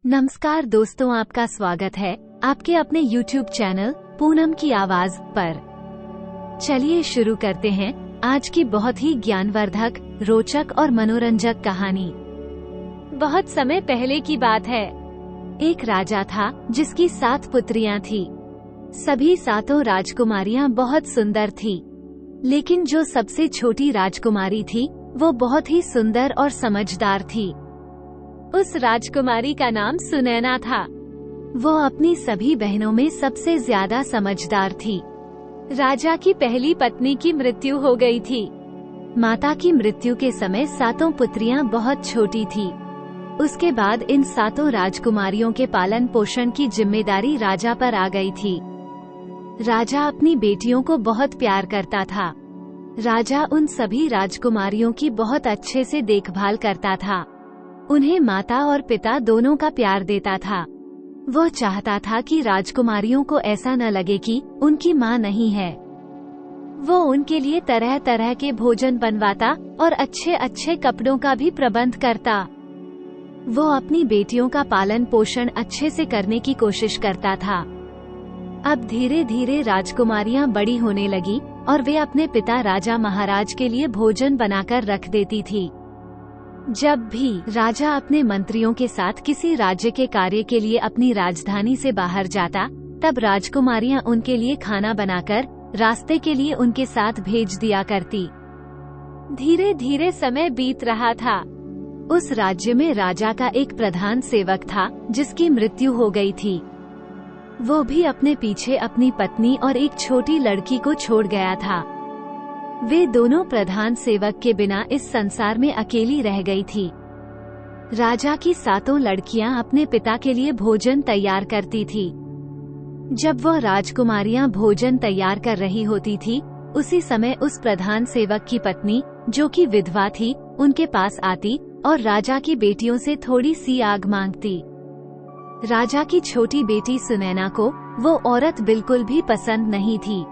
नमस्कार दोस्तों, आपका स्वागत है आपके अपने YouTube चैनल पूनम की आवाज पर। चलिए शुरू करते हैं आज की बहुत ही ज्ञानवर्धक, रोचक और मनोरंजक कहानी। बहुत समय पहले की बात है। एक राजा था जिसकी 7 पुत्रियां थी। सभी 7 राजकुमारियां बहुत सुंदर थी, लेकिन जो सबसे छोटी राजकुमारी थी वो बहुत ही सुंदर और समझदार थी। उस राजकुमारी का नाम सुनैना था। वो अपनी सभी बहनों में सबसे ज्यादा समझदार थी। राजा की पहली पत्नी की मृत्यु हो गई थी। माता की मृत्यु के समय 7 पुत्रियां बहुत छोटी थी। उसके बाद इन 7 राजकुमारियों के पालन पोषण की जिम्मेदारी राजा पर आ गई थी। राजा अपनी बेटियों को बहुत प्यार करता था। राजा उन सभी राजकुमारियों की बहुत अच्छे से देखभाल करता था। उन्हें माता और पिता दोनों का प्यार देता था। वो चाहता था कि राजकुमारियों को ऐसा न लगे कि उनकी माँ नहीं है। वो उनके लिए तरह तरह के भोजन बनवाता और अच्छे अच्छे कपड़ों का भी प्रबंध करता। वो अपनी बेटियों का पालन पोषण अच्छे से करने की कोशिश करता था। अब धीरे धीरे राजकुमारियां बड़ी होने लगी और वे अपने पिता राजा महाराज के लिए भोजन बनाकर रख देती थी। जब भी राजा अपने मंत्रियों के साथ किसी राज्य के कार्य के लिए अपनी राजधानी से बाहर जाता, तब राजकुमारियां उनके लिए खाना बनाकर रास्ते के लिए उनके साथ भेज दिया करती। धीरे धीरे समय बीत रहा था। उस राज्य में राजा का एक प्रधान सेवक था जिसकी मृत्यु हो गई थी। वो भी अपने पीछे अपनी पत्नी और एक छोटी लड़की को छोड़ गया था। वे दोनों प्रधान सेवक के बिना इस संसार में अकेली रह गई थी। राजा की 7 लड़कियां अपने पिता के लिए भोजन तैयार करती थी। जब वह राजकुमारियां भोजन तैयार कर रही होती थी, उसी समय उस प्रधान सेवक की पत्नी, जो कि विधवा थी, उनके पास आती और राजा की बेटियों से थोड़ी सी आग मांगती। राजा की छोटी बेटी सुनैना को वो औरत बिल्कुल भी पसंद नहीं थी।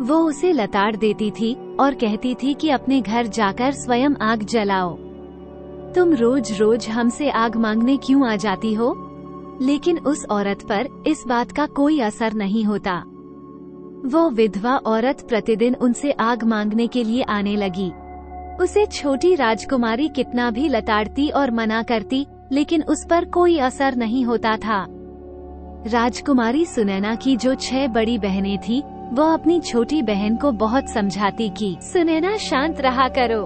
वो उसे लताड़ देती थी और कहती थी कि अपने घर जाकर स्वयं आग जलाओ। तुम रोज रोज हमसे आग मांगने क्यों आ जाती हो? लेकिन उस औरत पर इस बात का कोई असर नहीं होता। वो विधवा औरत प्रतिदिन उनसे आग मांगने के लिए आने लगी। उसे छोटी राजकुमारी कितना भी लताड़ती और मना करती, लेकिन उस पर कोई असर नहीं होता था। राजकुमारी सुनैना की जो 6 बड़ी बहनें थी, वो अपनी छोटी बहन को बहुत समझाती कि सुनैना शांत रहा करो,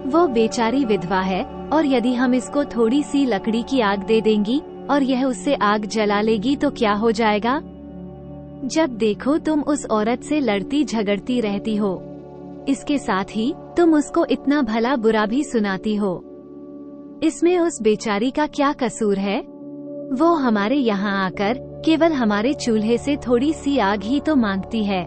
वो बेचारी विधवा है और यदि हम इसको थोड़ी सी लकड़ी की आग दे देंगी और यह उससे आग जला लेगी तो क्या हो जाएगा? जब देखो तुम उस औरत से लड़ती झगड़ती रहती हो। इसके साथ ही तुम उसको इतना भला बुरा भी सुनाती हो। इसमें उस बेचारी का क्या कसूर है? वो हमारे यहाँ आकर केवल हमारे चूल्हे से थोड़ी सी आग ही तो मांगती है।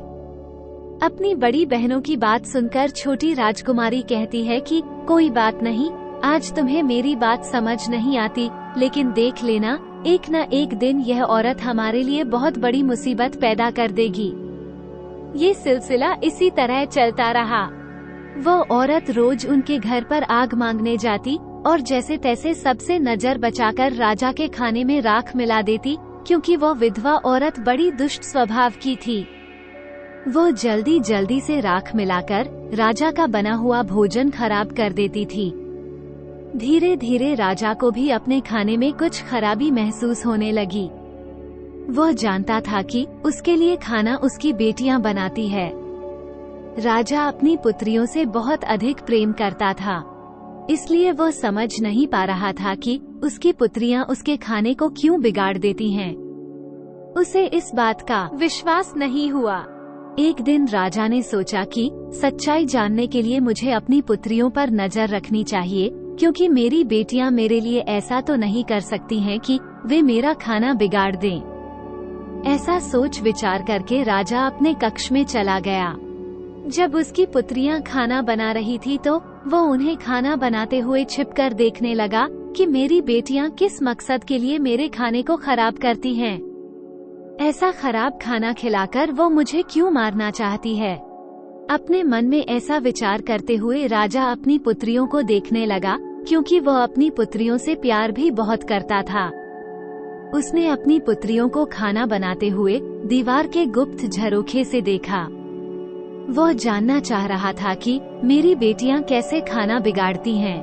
अपनी बड़ी बहनों की बात सुनकर छोटी राजकुमारी कहती है कि कोई बात नहीं, आज तुम्हें मेरी बात समझ नहीं आती, लेकिन देख लेना, एक न एक दिन यह औरत हमारे लिए बहुत बड़ी मुसीबत पैदा कर देगी। ये सिलसिला इसी तरह चलता रहा। वो औरत रोज उनके घर पर आग मांगने जाती और जैसे तैसे सबसे नजर बचाकर राजा के खाने में राख मिला देती, क्योंकि वो विधवा औरत बड़ी दुष्ट स्वभाव की थी। वो जल्दी जल्दी से राख मिलाकर राजा का बना हुआ भोजन खराब कर देती थी। धीरे धीरे राजा को भी अपने खाने में कुछ खराबी महसूस होने लगी। वो जानता था कि उसके लिए खाना उसकी बेटियां बनाती है। राजा अपनी पुत्रियों से बहुत अधिक प्रेम करता था, इसलिए वो समझ नहीं पा रहा था कि उसकी पुत्रियां उसके खाने को क्यों बिगाड़ देती हैं। उसे इस बात का विश्वास नहीं हुआ। एक दिन राजा ने सोचा कि सच्चाई जानने के लिए मुझे अपनी पुत्रियों पर नजर रखनी चाहिए, क्योंकि मेरी बेटियां मेरे लिए ऐसा तो नहीं कर सकती हैं कि वे मेरा खाना बिगाड़ दें। ऐसा सोच विचार करके राजा अपने कक्ष में चला गया। जब उसकी पुत्रियां खाना बना रही थी तो वो उन्हें खाना बनाते हुए छिपकर देखने लगा कि मेरी बेटियां किस मकसद के लिए मेरे खाने को खराब करती हैं। ऐसा खराब खाना खिलाकर वो मुझे क्यों मारना चाहती है? अपने मन में ऐसा विचार करते हुए राजा अपनी पुत्रियों को देखने लगा, क्योंकि वह अपनी पुत्रियों से प्यार भी बहुत करता था। उसने अपनी पुत्रियों को खाना बनाते हुए दीवार के गुप्त झरोखे से देखा। वह जानना चाह रहा था कि मेरी बेटियां कैसे खाना बिगाड़ती हैं।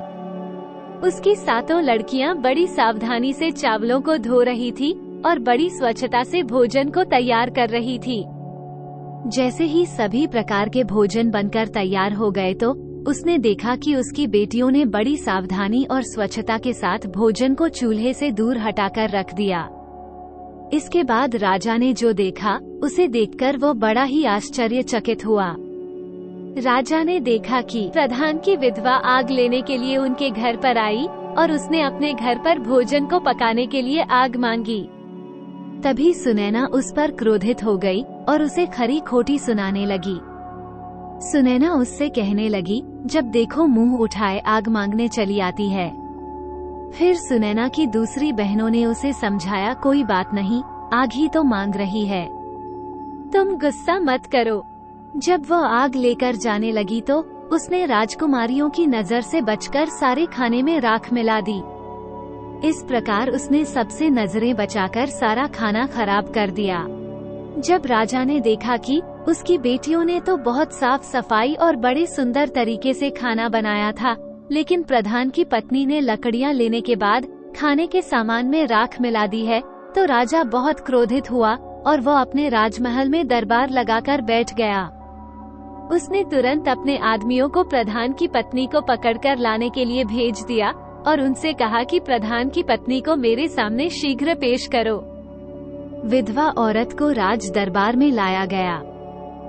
उसकी 7 लड़कियां बड़ी सावधानी से चावलों को धो रही थी और बड़ी स्वच्छता से भोजन को तैयार कर रही थी। जैसे ही सभी प्रकार के भोजन बनकर तैयार हो गए तो उसने देखा कि उसकी बेटियों ने बड़ी सावधानी और स्वच्छता के साथ भोजन को चूल्हे से दूर हटाकर रख दिया। इसके बाद राजा ने जो देखा उसे देखकर वो बड़ा ही आश्चर्यचकित हुआ। राजा ने देखा कि प्रधान की विधवा आग लेने के लिए उनके घर पर आई और उसने अपने घर पर भोजन को पकाने के लिए आग मांगी। तभी सुनैना उस पर क्रोधित हो गई और उसे खरी खोटी सुनाने लगी। सुनैना उससे कहने लगी, जब देखो मुंह उठाए आग मांगने चली आती है। फिर सुनैना की दूसरी बहनों ने उसे समझाया, कोई बात नहीं, आग ही तो मांग रही है, तुम गुस्सा मत करो। जब वह आग लेकर जाने लगी तो उसने राजकुमारियों की नजर से बचकर सारे खाने में राख मिला दी। इस प्रकार उसने सबसे नजरें बचाकर सारा खाना खराब कर दिया। जब राजा ने देखा कि उसकी बेटियों ने तो बहुत साफ सफाई और बड़े सुंदर तरीके से खाना बनाया था, लेकिन प्रधान की पत्नी ने लकड़ियां लेने के बाद खाने के सामान में राख मिला दी है, तो राजा बहुत क्रोधित हुआ और वह अपने राजमहल में दरबार लगाकर बैठ गया। उसने तुरंत अपने आदमियों को प्रधान की पत्नी को पकड़कर लाने के लिए भेज दिया और उनसे कहा कि प्रधान की पत्नी को मेरे सामने शीघ्र पेश करो। विधवा औरत को राज दरबार में लाया गया।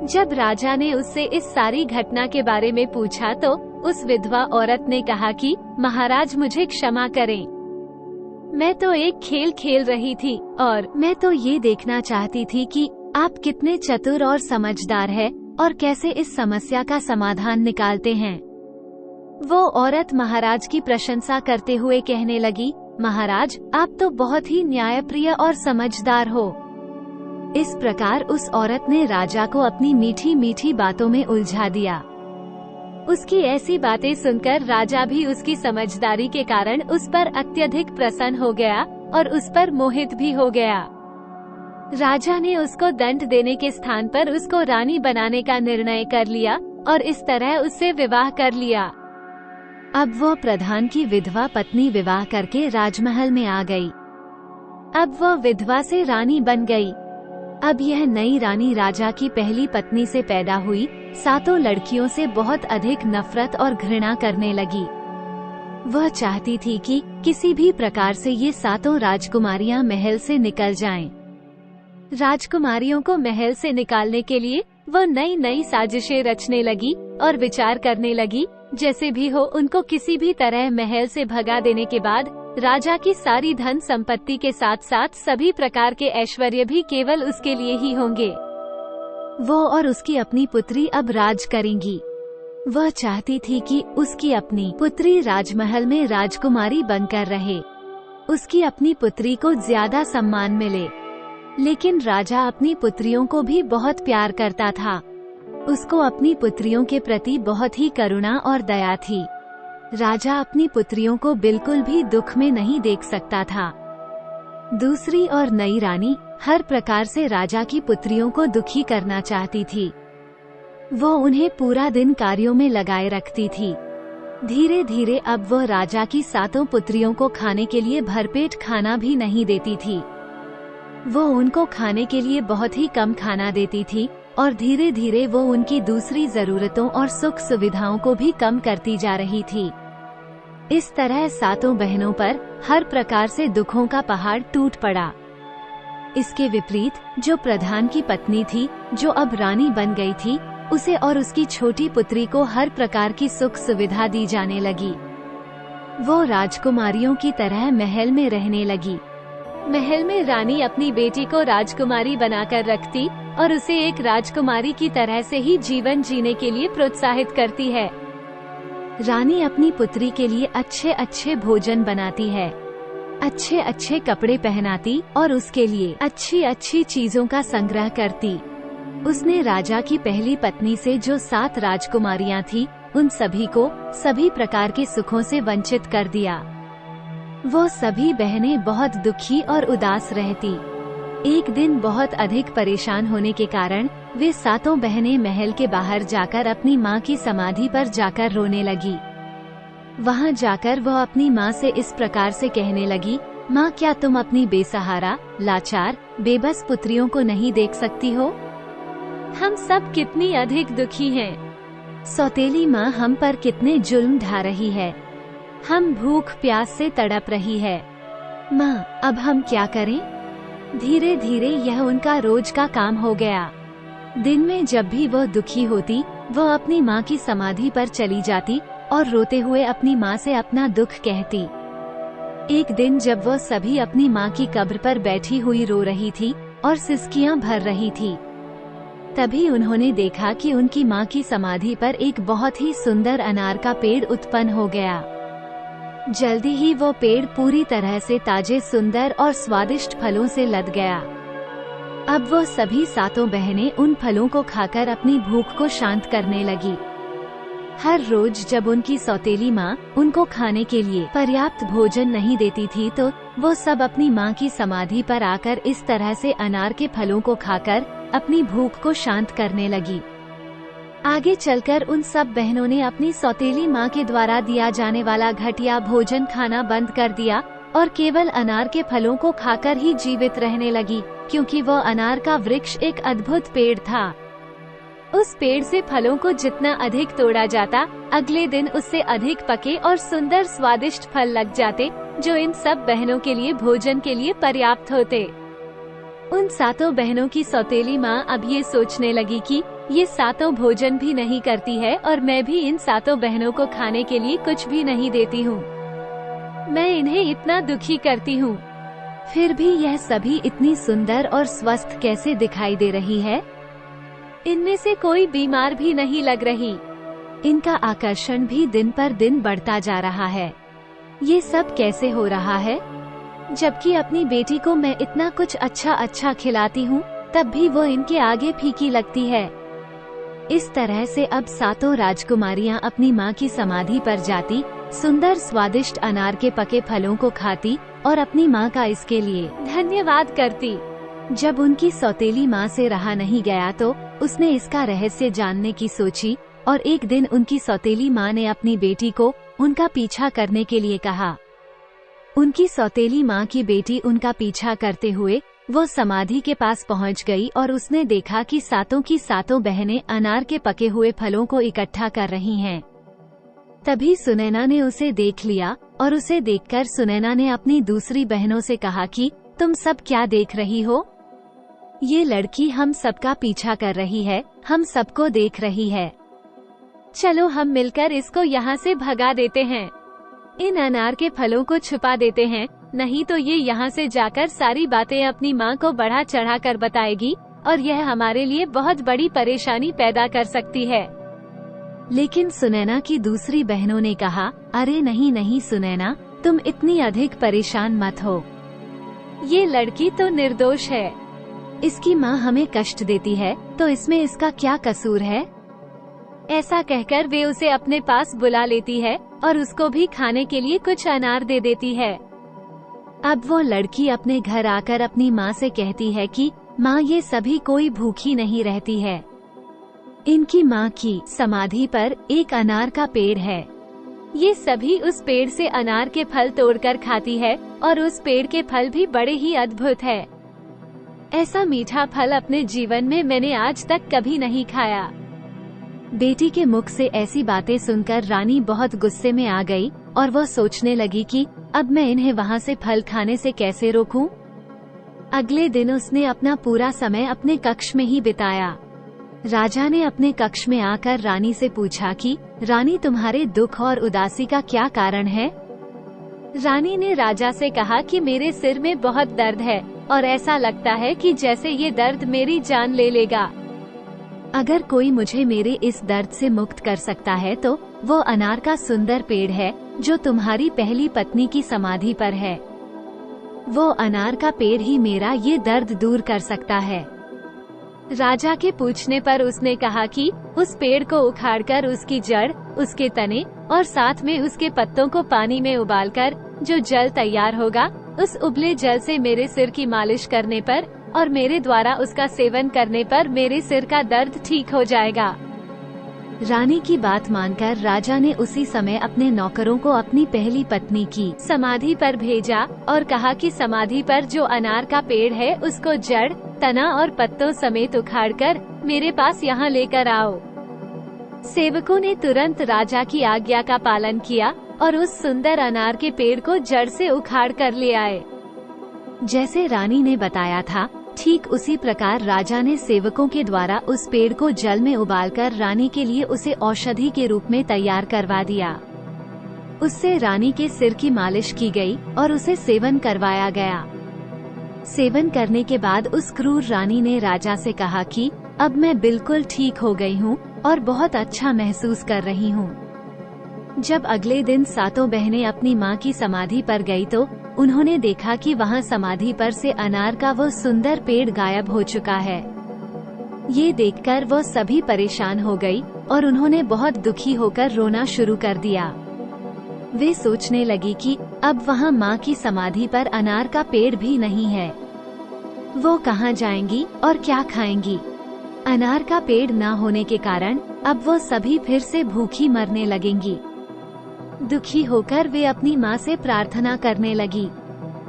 जब राजा ने उससे इस सारी घटना के बारे में पूछा तो उस विधवा औरत ने कहा कि महाराज मुझे क्षमा करें, मैं तो एक खेल खेल रही थी और मैं तो ये देखना चाहती थी कि आप कितने चतुर और समझदार हैं और कैसे इस समस्या का समाधान निकालते हैं। वो औरत महाराज की प्रशंसा करते हुए कहने लगी, महाराज आप तो बहुत ही न्यायप्रिय और समझदार हो। इस प्रकार उस औरत ने राजा को अपनी मीठी मीठी बातों में उलझा दिया। उसकी ऐसी बातें सुनकर राजा भी उसकी समझदारी के कारण उस पर अत्यधिक प्रसन्न हो गया और उस पर मोहित भी हो गया। राजा ने उसको दंड देने के स्थान पर उसको रानी बनाने का निर्णय कर लिया और इस तरह उससे विवाह कर लिया। अब वह प्रधान की विधवा पत्नी विवाह करके राजमहल में आ गई। अब वह विधवा से रानी बन गई। अब यह नई रानी राजा की पहली पत्नी से पैदा हुई 7 लड़कियों से बहुत अधिक नफरत और घृणा करने लगी। वह चाहती थी कि किसी भी प्रकार से ये 7 राजकुमारियां महल से निकल जाएं। राजकुमारियों को महल से निकालने के लिए वह नई नई साजिशें रचने लगी और विचार करने लगी, जैसे भी हो उनको किसी भी तरह महल से भगा देने के बाद राजा की सारी धन संपत्ति के साथ साथ सभी प्रकार के ऐश्वर्य भी केवल उसके लिए ही होंगे। वो और उसकी अपनी पुत्री अब राज करेंगी। वह चाहती थी कि उसकी अपनी पुत्री राजमहल में राजकुमारी बनकर रहे, उसकी अपनी पुत्री को ज्यादा सम्मान मिले। लेकिन राजा अपनी पुत्रियों को भी बहुत प्यार करता था। उसको अपनी पुत्रियों के प्रति बहुत ही करुणा और दया थी। राजा अपनी पुत्रियों को बिल्कुल भी दुख में नहीं देख सकता था। दूसरी और नई रानी हर प्रकार से राजा की पुत्रियों को दुखी करना चाहती थी। वो उन्हें पूरा दिन कार्यों में लगाए रखती थी। धीरे धीरे अब वह राजा की 7 पुत्रियों को खाने के लिए भरपेट खाना भी नहीं देती थी। वो उनको खाने के लिए बहुत ही कम खाना देती थी और धीरे धीरे वो उनकी दूसरी जरूरतों और सुख सुविधाओं को भी कम करती जा रही थी। इस तरह 7 बहनों पर हर प्रकार से दुखों का पहाड़ टूट पड़ा। इसके विपरीत जो प्रधान की पत्नी थी, जो अब रानी बन गई थी, उसे और उसकी छोटी पुत्री को हर प्रकार की सुख सुविधा दी जाने लगी। वो राजकुमारियों की तरह महल में रहने लगी। महल में रानी अपनी बेटी को राजकुमारी बनाकर रखती और उसे एक राजकुमारी की तरह से ही जीवन जीने के लिए प्रोत्साहित करती है। रानी अपनी पुत्री के लिए अच्छे अच्छे भोजन बनाती है, अच्छे अच्छे कपड़े पहनाती और उसके लिए अच्छी अच्छी चीजों का संग्रह करती। उसने राजा की पहली पत्नी से जो 7 राजकुमारियां थी, उन सभी को सभी प्रकार के सुखों से वंचित कर दिया। वो सभी बहनें बहुत दुखी और उदास रहती। एक दिन बहुत अधिक परेशान होने के कारण वे सातों बहनें महल के बाहर जाकर अपनी माँ की समाधि पर जाकर रोने लगी। वहाँ जाकर वह अपनी माँ से इस प्रकार से कहने लगी, माँ, क्या तुम अपनी बेसहारा, लाचार, बेबस पुत्रियों को नहीं देख सकती हो? हम सब कितनी अधिक दुखी हैं। सौतेली माँ हम पर कितने जुल्म ढा रही है। हम भूख प्यास से तड़प रही है। माँ, अब हम क्या करें? धीरे धीरे यह उनका रोज का काम हो गया। दिन में जब भी वह दुखी होती, वह अपनी माँ की समाधि पर चली जाती और रोते हुए अपनी माँ से अपना दुख कहती। एक दिन जब वह सभी अपनी माँ की कब्र पर बैठी हुई रो रही थी और सिसकियाँ भर रही थी, तभी उन्होंने देखा कि उनकी माँ की समाधि पर एक बहुत ही सुंदर अनार का पेड़ उत्पन्न हो गया। जल्दी ही वो पेड़ पूरी तरह से ताजे, सुंदर और स्वादिष्ट फलों से लद गया। अब वो सभी सातों बहनें उन फलों को खाकर अपनी भूख को शांत करने लगी। हर रोज जब उनकी सौतेली माँ उनको खाने के लिए पर्याप्त भोजन नहीं देती थी, तो वो सब अपनी माँ की समाधि पर आकर इस तरह से अनार के फलों को खाकर अपनी भूख को शांत करने लगी। आगे चलकर उन सब बहनों ने अपनी सौतेली माँ के द्वारा दिया जाने वाला घटिया भोजन खाना बंद कर दिया और केवल अनार के फलों को खाकर ही जीवित रहने लगी, क्योंकि वह अनार का वृक्ष एक अद्भुत पेड़ था। उस पेड़ से फलों को जितना अधिक तोड़ा जाता, अगले दिन उससे अधिक पके और सुंदर स्वादिष्ट फल लग जाते, जो इन सब बहनों के लिए भोजन के लिए पर्याप्त होते। उन सातों बहनों की सौतेली माँ अब ये सोचने लगी कि ये सातों भोजन भी नहीं करती है और मैं भी इन सातों बहनों को खाने के लिए कुछ भी नहीं देती हूँ। मैं इन्हें इतना दुखी करती हूँ, फिर भी यह सभी इतनी सुंदर और स्वस्थ कैसे दिखाई दे रही है? इनमें से कोई बीमार भी नहीं लग रही। इनका आकर्षण भी दिन पर दिन बढ़ता जा रहा है। ये सब कैसे हो रहा है? जबकि अपनी बेटी को मैं इतना कुछ अच्छा खिलाती हूँ, तब भी वो इनके आगे फीकी लगती है। इस तरह से अब सातों राजकुमारियाँ अपनी माँ की समाधि पर जाती, सुंदर स्वादिष्ट अनार के पके फलों को खाती और अपनी माँ का इसके लिए धन्यवाद करती। जब उनकी सौतेली माँ से रहा नहीं गया, तो उसने इसका रहस्य जानने की सोची और एक दिन उनकी सौतेली माँ ने अपनी बेटी को उनका पीछा करने के लिए कहा। उनकी सौतेली माँ की बेटी उनका पीछा करते हुए वो समाधि के पास पहुँच गई और उसने देखा कि सातों की सातों बहनें अनार के पके हुए फलों को इकट्ठा कर रही हैं। तभी सुनैना ने उसे देख लिया और उसे देखकर सुनैना ने अपनी दूसरी बहनों से कहा कि तुम सब क्या देख रही हो? ये लड़की हम सबका पीछा कर रही है, हम सबको देख रही है। चलो हम मिलकर इसको यहाँ से भगा देते हैं। इन अनार के फलों को छुपा देते हैं, नहीं तो ये यहाँ से जाकर सारी बातें अपनी माँ को बढ़ा चढ़ा कर बताएगी और यह हमारे लिए बहुत बड़ी परेशानी पैदा कर सकती है। लेकिन सुनैना की दूसरी बहनों ने कहा, अरे नहीं नहीं सुनैना, तुम इतनी अधिक परेशान मत हो। ये लड़की तो निर्दोष है। इसकी माँ हमें कष्ट देती है, तो इसमें इसका क्या कसूर है? ऐसा कहकर वे उसे अपने पास बुला लेती है और उसको भी खाने के लिए कुछ अनार दे देती है। अब वो लड़की अपने घर आकर अपनी माँ से कहती है कि माँ, ये सभी कोई भूखी नहीं रहती है। इनकी माँ की समाधि पर एक अनार का पेड़ है। ये सभी उस पेड़ से अनार के फल तोड़कर खाती है और उस पेड़ के फल भी बड़े ही अद्भुत है। ऐसा मीठा फल अपने जीवन में मैंने आज तक कभी नहीं खाया। बेटी के मुख से ऐसी बातें सुनकर रानी बहुत गुस्से में आ गई और वह सोचने लगी कि अब मैं इन्हें वहाँ से फल खाने से कैसे रोकूं? अगले दिन उसने अपना पूरा समय अपने कक्ष में ही बिताया। राजा ने अपने कक्ष में आकर रानी से पूछा कि रानी, तुम्हारे दुख और उदासी का क्या कारण है? रानी ने राजा से कहा कि मेरे सिर में बहुत दर्द है और ऐसा लगता है कि जैसे ये दर्द मेरी जान ले लेगा। अगर कोई मुझे मेरे इस दर्द से मुक्त कर सकता है तो वो अनार का सुंदर पेड़ है जो तुम्हारी पहली पत्नी की समाधि पर है। वो अनार का पेड़ ही मेरा ये दर्द दूर कर सकता है। राजा के पूछने पर उसने कहा कि उस पेड़ को उखाड़कर उसकी जड़, उसके तने और साथ में उसके पत्तों को पानी में उबालकर जो जल तैयार होगा उस उबले जल से मेरे सिर की मालिश करने पर और मेरे द्वारा उसका सेवन करने पर मेरे सिर का दर्द ठीक हो जाएगा। रानी की बात मानकर राजा ने उसी समय अपने नौकरों को अपनी पहली पत्नी की समाधि पर भेजा और कहा कि समाधि पर जो अनार का पेड़ है उसको जड़, तना और पत्तों समेत उखाड़कर मेरे पास यहाँ लेकर आओ। सेवकों ने तुरंत राजा की आज्ञा का पालन किया और उस सुंदर अनार के पेड़ को जड़ से उखाड़ कर ले आए। जैसे रानी ने बताया था, ठीक उसी प्रकार राजा ने सेवकों के द्वारा उस पेड़ को जल में उबालकर रानी के लिए उसे औषधि के रूप में तैयार करवा दिया। उससे रानी के सिर की मालिश की गई और उसे सेवन करवाया गया। सेवन करने के बाद उस क्रूर रानी ने राजा से कहा कि अब मैं बिल्कुल ठीक हो गई हूँ और बहुत अच्छा महसूस कर रही हूँ। जब अगले दिन सातों बहनें अपनी माँ की समाधि पर गई तो उन्होंने देखा कि वहाँ समाधि पर से अनार का वो सुंदर पेड़ गायब हो चुका है। ये देखकर वो सभी परेशान हो गई और उन्होंने बहुत दुखी होकर रोना शुरू कर दिया। वे सोचने लगी कि अब वहाँ माँ की समाधि पर अनार का पेड़ भी नहीं है। वो कहाँ जाएंगी और क्या खाएंगी? अनार का पेड़ न होने के कारण अब वो सभी फिर से भूखी मरने लगेंगी। दुखी होकर वे अपनी माँ से प्रार्थना करने लगी।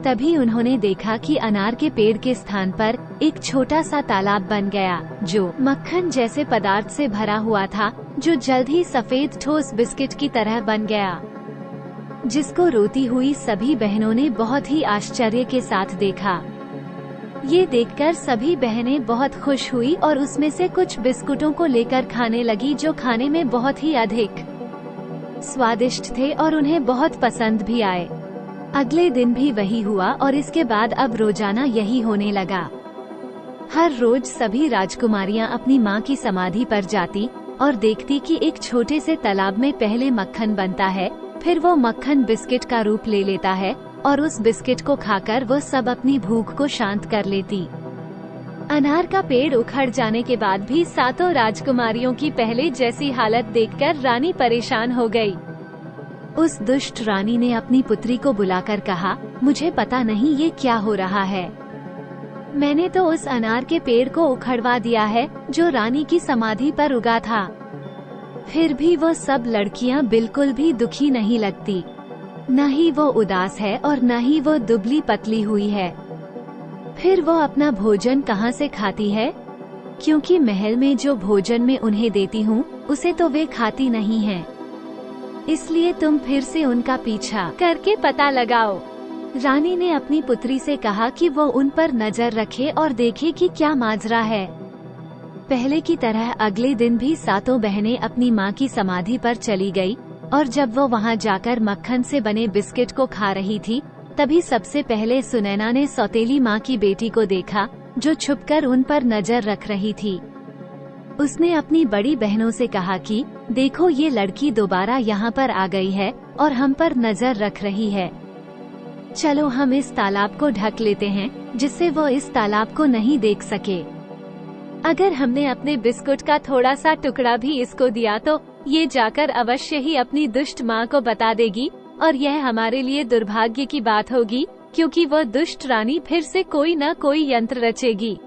तभी उन्होंने देखा कि अनार के पेड़ के स्थान पर एक छोटा सा तालाब बन गया, जो मक्खन जैसे पदार्थ से भरा हुआ था, जो जल्द ही सफेद ठोस बिस्किट की तरह बन गया, जिसको रोती हुई सभी बहनों ने बहुत ही आश्चर्य के साथ देखा। ये देखकर सभी बहनें बहुत खुश हुई और उसमें से कुछ बिस्कुटों को लेकर खाने लगी, जो खाने में बहुत ही अधिक स्वादिष्ट थे और उन्हें बहुत पसंद भी आए। अगले दिन भी वही हुआ और इसके बाद अब रोजाना यही होने लगा। हर रोज सभी राजकुमारियां अपनी माँ की समाधि पर जाती और देखती कि एक छोटे से तालाब में पहले मक्खन बनता है, फिर वो मक्खन बिस्किट का रूप ले लेता है और उस बिस्किट को खाकर वो सब अपनी भूख को शांत कर लेती। अनार का पेड़ उखड़ जाने के बाद भी सातों राजकुमारियों की पहले जैसी हालत देखकर रानी परेशान हो गई। उस दुष्ट रानी ने अपनी पुत्री को बुलाकर कहा, मुझे पता नहीं ये क्या हो रहा है। मैंने तो उस अनार के पेड़ को उखड़वा दिया है जो रानी की समाधि पर उगा था। फिर भी वो सब लड़कियां बिल्कुल भी दुखी नहीं लगती। न ही वो उदास है और न ही वो दुबली पतली हुई है। फिर वो अपना भोजन कहाँ से खाती है? क्योंकि महल में जो भोजन मैं उन्हें देती हूँ उसे तो वे खाती नहीं हैं। इसलिए तुम फिर से उनका पीछा करके पता लगाओ। रानी ने अपनी पुत्री से कहा कि वो उन पर नजर रखे और देखे कि क्या माजरा है। पहले की तरह अगले दिन भी सातों बहनें अपनी माँ की समाधि पर चली गई और जब वो वहाँ जाकर मक्खन से बने बिस्किट को खा रही थी, तभी सबसे पहले सुनैना ने सौतेली माँ की बेटी को देखा, जो छुपकर उन पर नजर रख रही थी। उसने अपनी बड़ी बहनों से कहा कि देखो, ये लड़की दोबारा यहाँ पर आ गई है और हम पर नजर रख रही है। चलो हम इस तालाब को ढक लेते हैं, जिससे वो इस तालाब को नहीं देख सके। अगर हमने अपने बिस्कुट का थोड़ा सा टुकड़ा भी इसको दिया तो ये जाकर अवश्य ही अपनी दुष्ट माँ को बता देगी और यह हमारे लिए दुर्भाग्य की बात होगी, क्योंकि वह दुष्ट रानी फिर से कोई न कोई यंत्र रचेगी।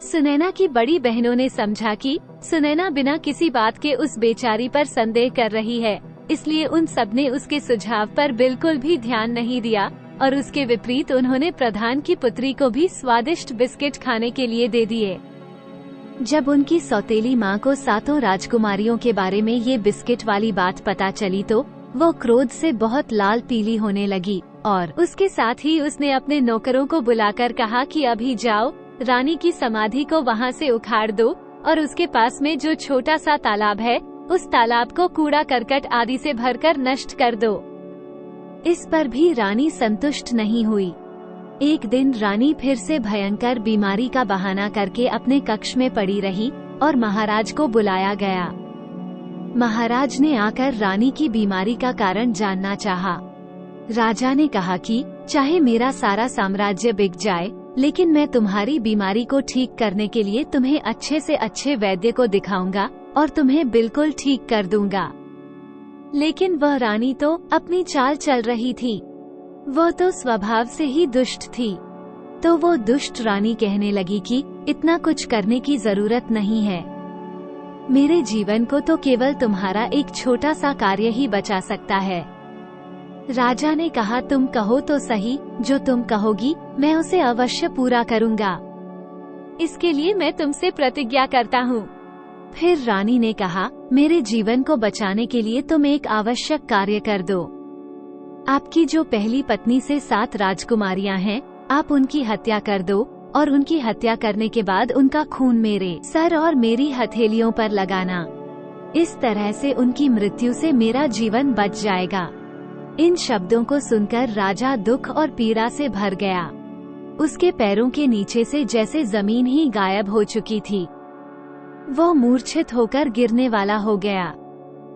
सुनैना की बड़ी बहनों ने समझा कि सुनैना बिना किसी बात के उस बेचारी पर संदेह कर रही है, इसलिए उन सबने उसके सुझाव पर बिल्कुल भी ध्यान नहीं दिया और उसके विपरीत उन्होंने प्रधान की पुत्री को भी स्वादिष्ट बिस्किट खाने के लिए दे दिए। जब उनकी सौतेली माँ को सातों राजकुमारियों के बारे में ये बिस्किट वाली बात पता चली तो वो क्रोध से बहुत लाल पीली होने लगी और उसके साथ ही उसने अपने नौकरों को बुलाकर कहा कि अभी जाओ, रानी की समाधि को वहाँ से उखाड़ दो और उसके पास में जो छोटा सा तालाब है उस तालाब को कूड़ा करकट आदि से भरकर नष्ट कर दो। इस पर भी रानी संतुष्ट नहीं हुई। एक दिन रानी फिर से भयंकर बीमारी का बहाना करके अपने कक्ष में पड़ी रही और महाराज को बुलाया गया। महाराज ने आकर रानी की बीमारी का कारण जानना चाहा। राजा ने कहा कि चाहे मेरा सारा साम्राज्य बिक जाए, लेकिन मैं तुम्हारी बीमारी को ठीक करने के लिए तुम्हें अच्छे से अच्छे वैद्य को दिखाऊंगा और तुम्हें बिल्कुल ठीक कर दूंगा। लेकिन वह रानी तो अपनी चाल चल रही थी। वो तो स्वभाव से ही दुष्ट थी। तो वो दुष्ट रानी कहने लगी कि इतना कुछ करने की जरूरत नहीं है, मेरे जीवन को तो केवल तुम्हारा एक छोटा सा कार्य ही बचा सकता है। राजा ने कहा, तुम कहो तो सही, जो तुम कहोगी मैं उसे अवश्य पूरा करूंगा। इसके लिए मैं तुमसे प्रतिज्ञा करता हूँ। फिर रानी ने कहा, मेरे जीवन को बचाने के लिए तुम एक आवश्यक कार्य कर दो। आपकी जो पहली पत्नी से 7 राजकुमारियां हैं, आप उनकी हत्या कर दो और उनकी हत्या करने के बाद उनका खून मेरे सर और मेरी हथेलियों पर लगाना। इस तरह से उनकी मृत्यु से मेरा जीवन बच जाएगा। इन शब्दों को सुनकर राजा दुख और पीड़ा से भर गया। उसके पैरों के नीचे से जैसे जमीन ही गायब हो चुकी थी। वो मूर्छित होकर गिरने वाला हो गया,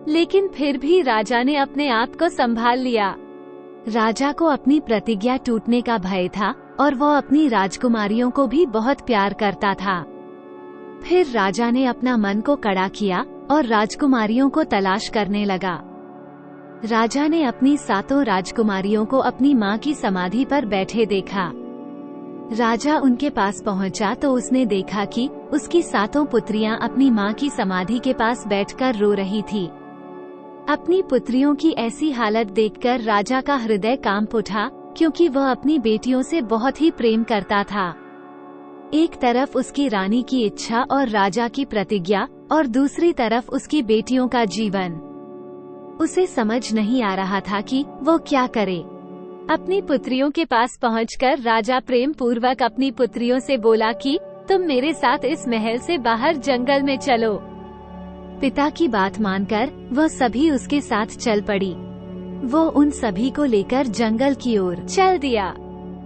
लेकिन फिर भी राजा ने अपने आप को संभाल लिया। राजा को अपनी प्रतिज्ञा टूटने का भय था और वो अपनी राजकुमारियों को भी बहुत प्यार करता था। फिर राजा ने अपना मन को कड़ा किया और राजकुमारियों को तलाश करने लगा। राजा ने अपनी 7 राजकुमारियों को अपनी माँ की समाधि पर बैठे देखा। राजा उनके पास पहुँचा तो उसने देखा कि उसकी 7 पुत्रियां अपनी माँ की समाधि के पास बैठकर रो रही थी। अपनी पुत्रियों की ऐसी हालत देखकर राजा का हृदय कांप उठा, क्योंकि वह अपनी बेटियों से बहुत ही प्रेम करता था। एक तरफ उसकी रानी की इच्छा और राजा की प्रतिज्ञा, और दूसरी तरफ उसकी बेटियों का जीवन। उसे समझ नहीं आ रहा था कि वो क्या करे। अपनी पुत्रियों के पास पहुंचकर राजा प्रेम पूर्वक अपनी पुत्रियों से बोला कि तुम मेरे साथ इस महल से बाहर जंगल में चलो। पिता की बात मानकर वह सभी उसके साथ चल पड़ी। वो उन सभी को लेकर जंगल की ओर चल दिया।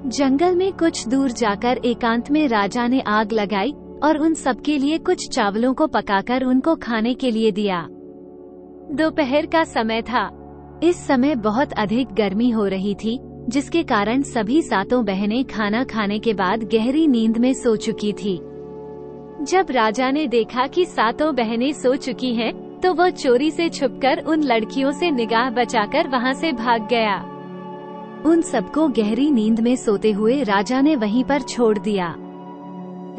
जंगल में कुछ दूर जाकर एकांत में राजा ने आग लगाई और उन सबके लिए कुछ चावलों को पकाकर उनको खाने के लिए दिया। दोपहर का समय था। इस समय बहुत अधिक गर्मी हो रही थी, जिसके कारण सभी 7 बहनें खाना खाने के बाद गहरी नींद में सो चुकी थी। जब राजा ने देखा कि 7 बहनें सो चुकी हैं, तो वो चोरी से छुपकर उन लड़कियों से निगाह बचाकर वहां से भाग गया। उन सबको गहरी नींद में सोते हुए राजा ने वहीं पर छोड़ दिया।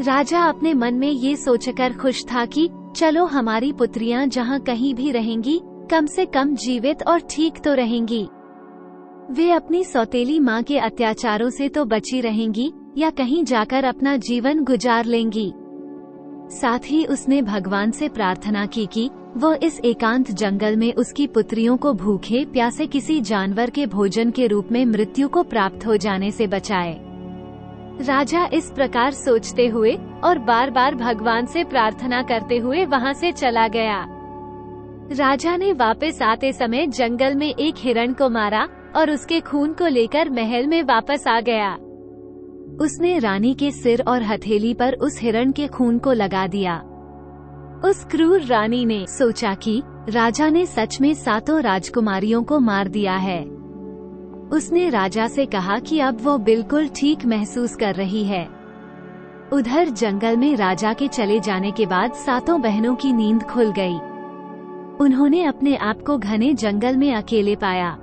राजा अपने मन में ये सोचकर खुश था कि चलो हमारी पुत्रियां जहां कहीं भी रहेंगी, कम से कम जीवित और ठीक तो रहेंगी। वे अपनी सौतेली माँ के अत्याचारों से तो बची रहेंगी या कहीं जाकर अपना जीवन गुजार लेंगी। साथ ही उसने भगवान से प्रार्थना की कि वो इस एकांत जंगल में उसकी पुत्रियों को भूखे प्यासे किसी जानवर के भोजन के रूप में मृत्यु को प्राप्त हो जाने से बचाए। राजा इस प्रकार सोचते हुए और बार बार भगवान से प्रार्थना करते हुए वहां से चला गया। राजा ने वापस आते समय जंगल में एक हिरण को मारा और उसके खून को लेकर महल में वापस आ गया। उसने रानी के सिर और हथेली पर उस हिरण के खून को लगा दिया। उस क्रूर रानी ने सोचा कि राजा ने सच में 7 राजकुमारियों को मार दिया है। उसने राजा से कहा कि अब वो बिल्कुल ठीक महसूस कर रही है। उधर जंगल में राजा के चले जाने के बाद 7 बहनों की नींद खुल गई। उन्होंने अपने आप को घने जंगल में अकेले पाया।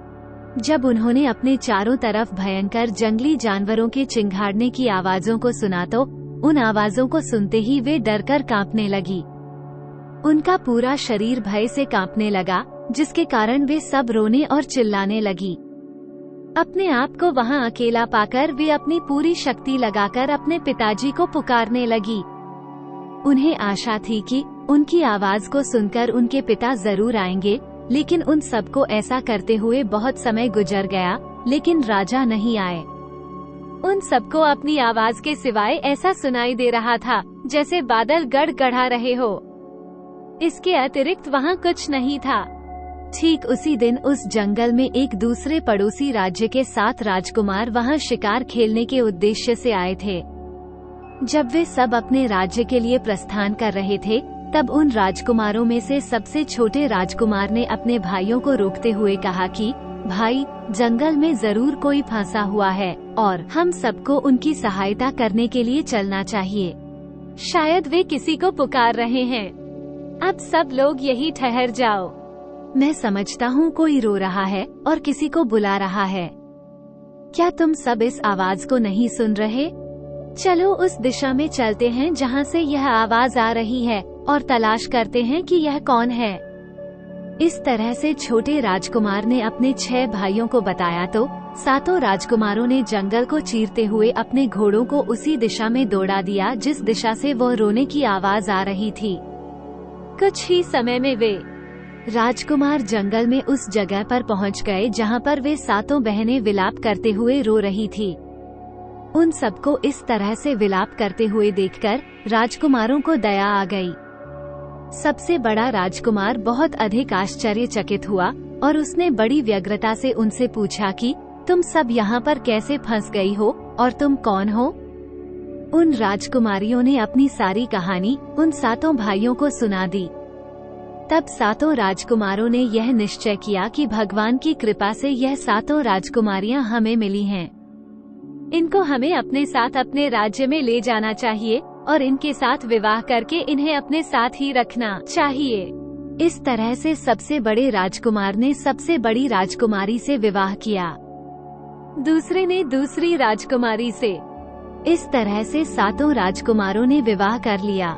जब उन्होंने अपने चारों तरफ भयंकर जंगली जानवरों के चिंघाड़ने की आवाजों को सुना तो उन आवाजों को सुनते ही वे डरकर कांपने लगी। उनका पूरा शरीर भय से कांपने लगा, जिसके कारण वे सब रोने और चिल्लाने लगी। अपने आप को वहां अकेला पाकर वे अपनी पूरी शक्ति लगाकर अपने पिताजी को पुकारने लगी। उन्हें आशा थी कि उनकी आवाज को सुनकर उनके पिता जरूर आएंगे, लेकिन उन सबको ऐसा करते हुए बहुत समय गुजर गया, लेकिन राजा नहीं आए। उन सबको अपनी आवाज के सिवाय ऐसा सुनाई दे रहा था जैसे बादल गड़गड़ा रहे हो। इसके अतिरिक्त वहाँ कुछ नहीं था। ठीक उसी दिन उस जंगल में एक दूसरे पड़ोसी राज्य के 7 राजकुमार वहाँ शिकार खेलने के उद्देश्य से आए थे। जब वे सब अपने राज्य के लिए प्रस्थान कर रहे थे, तब उन राजकुमारों में से सबसे छोटे राजकुमार ने अपने भाइयों को रोकते हुए कहा कि भाई, जंगल में जरूर कोई फंसा हुआ है और हम सबको उनकी सहायता करने के लिए चलना चाहिए। शायद वे किसी को पुकार रहे हैं। अब सब लोग यही ठहर जाओ। मैं समझता हूँ कोई रो रहा है और किसी को बुला रहा है। क्या तुम सब इस आवाज को नहीं सुन रहे? चलो उस दिशा में चलते हैं जहाँ से यह आवाज आ रही है और तलाश करते हैं कि यह कौन है। इस तरह से छोटे राजकुमार ने अपने 6 भाइयों को बताया तो सातों राजकुमारों ने जंगल को चीरते हुए अपने घोड़ों को उसी दिशा में दौड़ा दिया जिस दिशा से वह रोने की आवाज आ रही थी। कुछ ही समय में वे राजकुमार जंगल में उस जगह पर पहुंच गए जहां पर वे सातों बहनें विलाप करते हुए रो रही थी। उन सबको इस तरह से विलाप करते हुए देखकर राजकुमारों को दया आ गई। सबसे बड़ा राजकुमार बहुत अधिक आश्चर्यचकित हुआ और उसने बड़ी व्यग्रता से उनसे पूछा कि तुम सब यहाँ पर कैसे फंस गई हो और तुम कौन हो? उन राजकुमारियों ने अपनी सारी कहानी उन सातों भाइयों को सुना दी। तब सातों राजकुमारों ने यह निश्चय किया कि भगवान की कृपा से यह सातों राजकुमारियां हमें मिली हैं। इनको हमें अपने साथ अपने राज्य में ले जाना चाहिए और इनके साथ विवाह करके इन्हें अपने साथ ही रखना चाहिए। इस तरह से सबसे बड़े राजकुमार ने सबसे बड़ी राजकुमारी से विवाह किया, दूसरे ने दूसरी राजकुमारी से। इस तरह से सातों राजकुमारों ने विवाह कर लिया।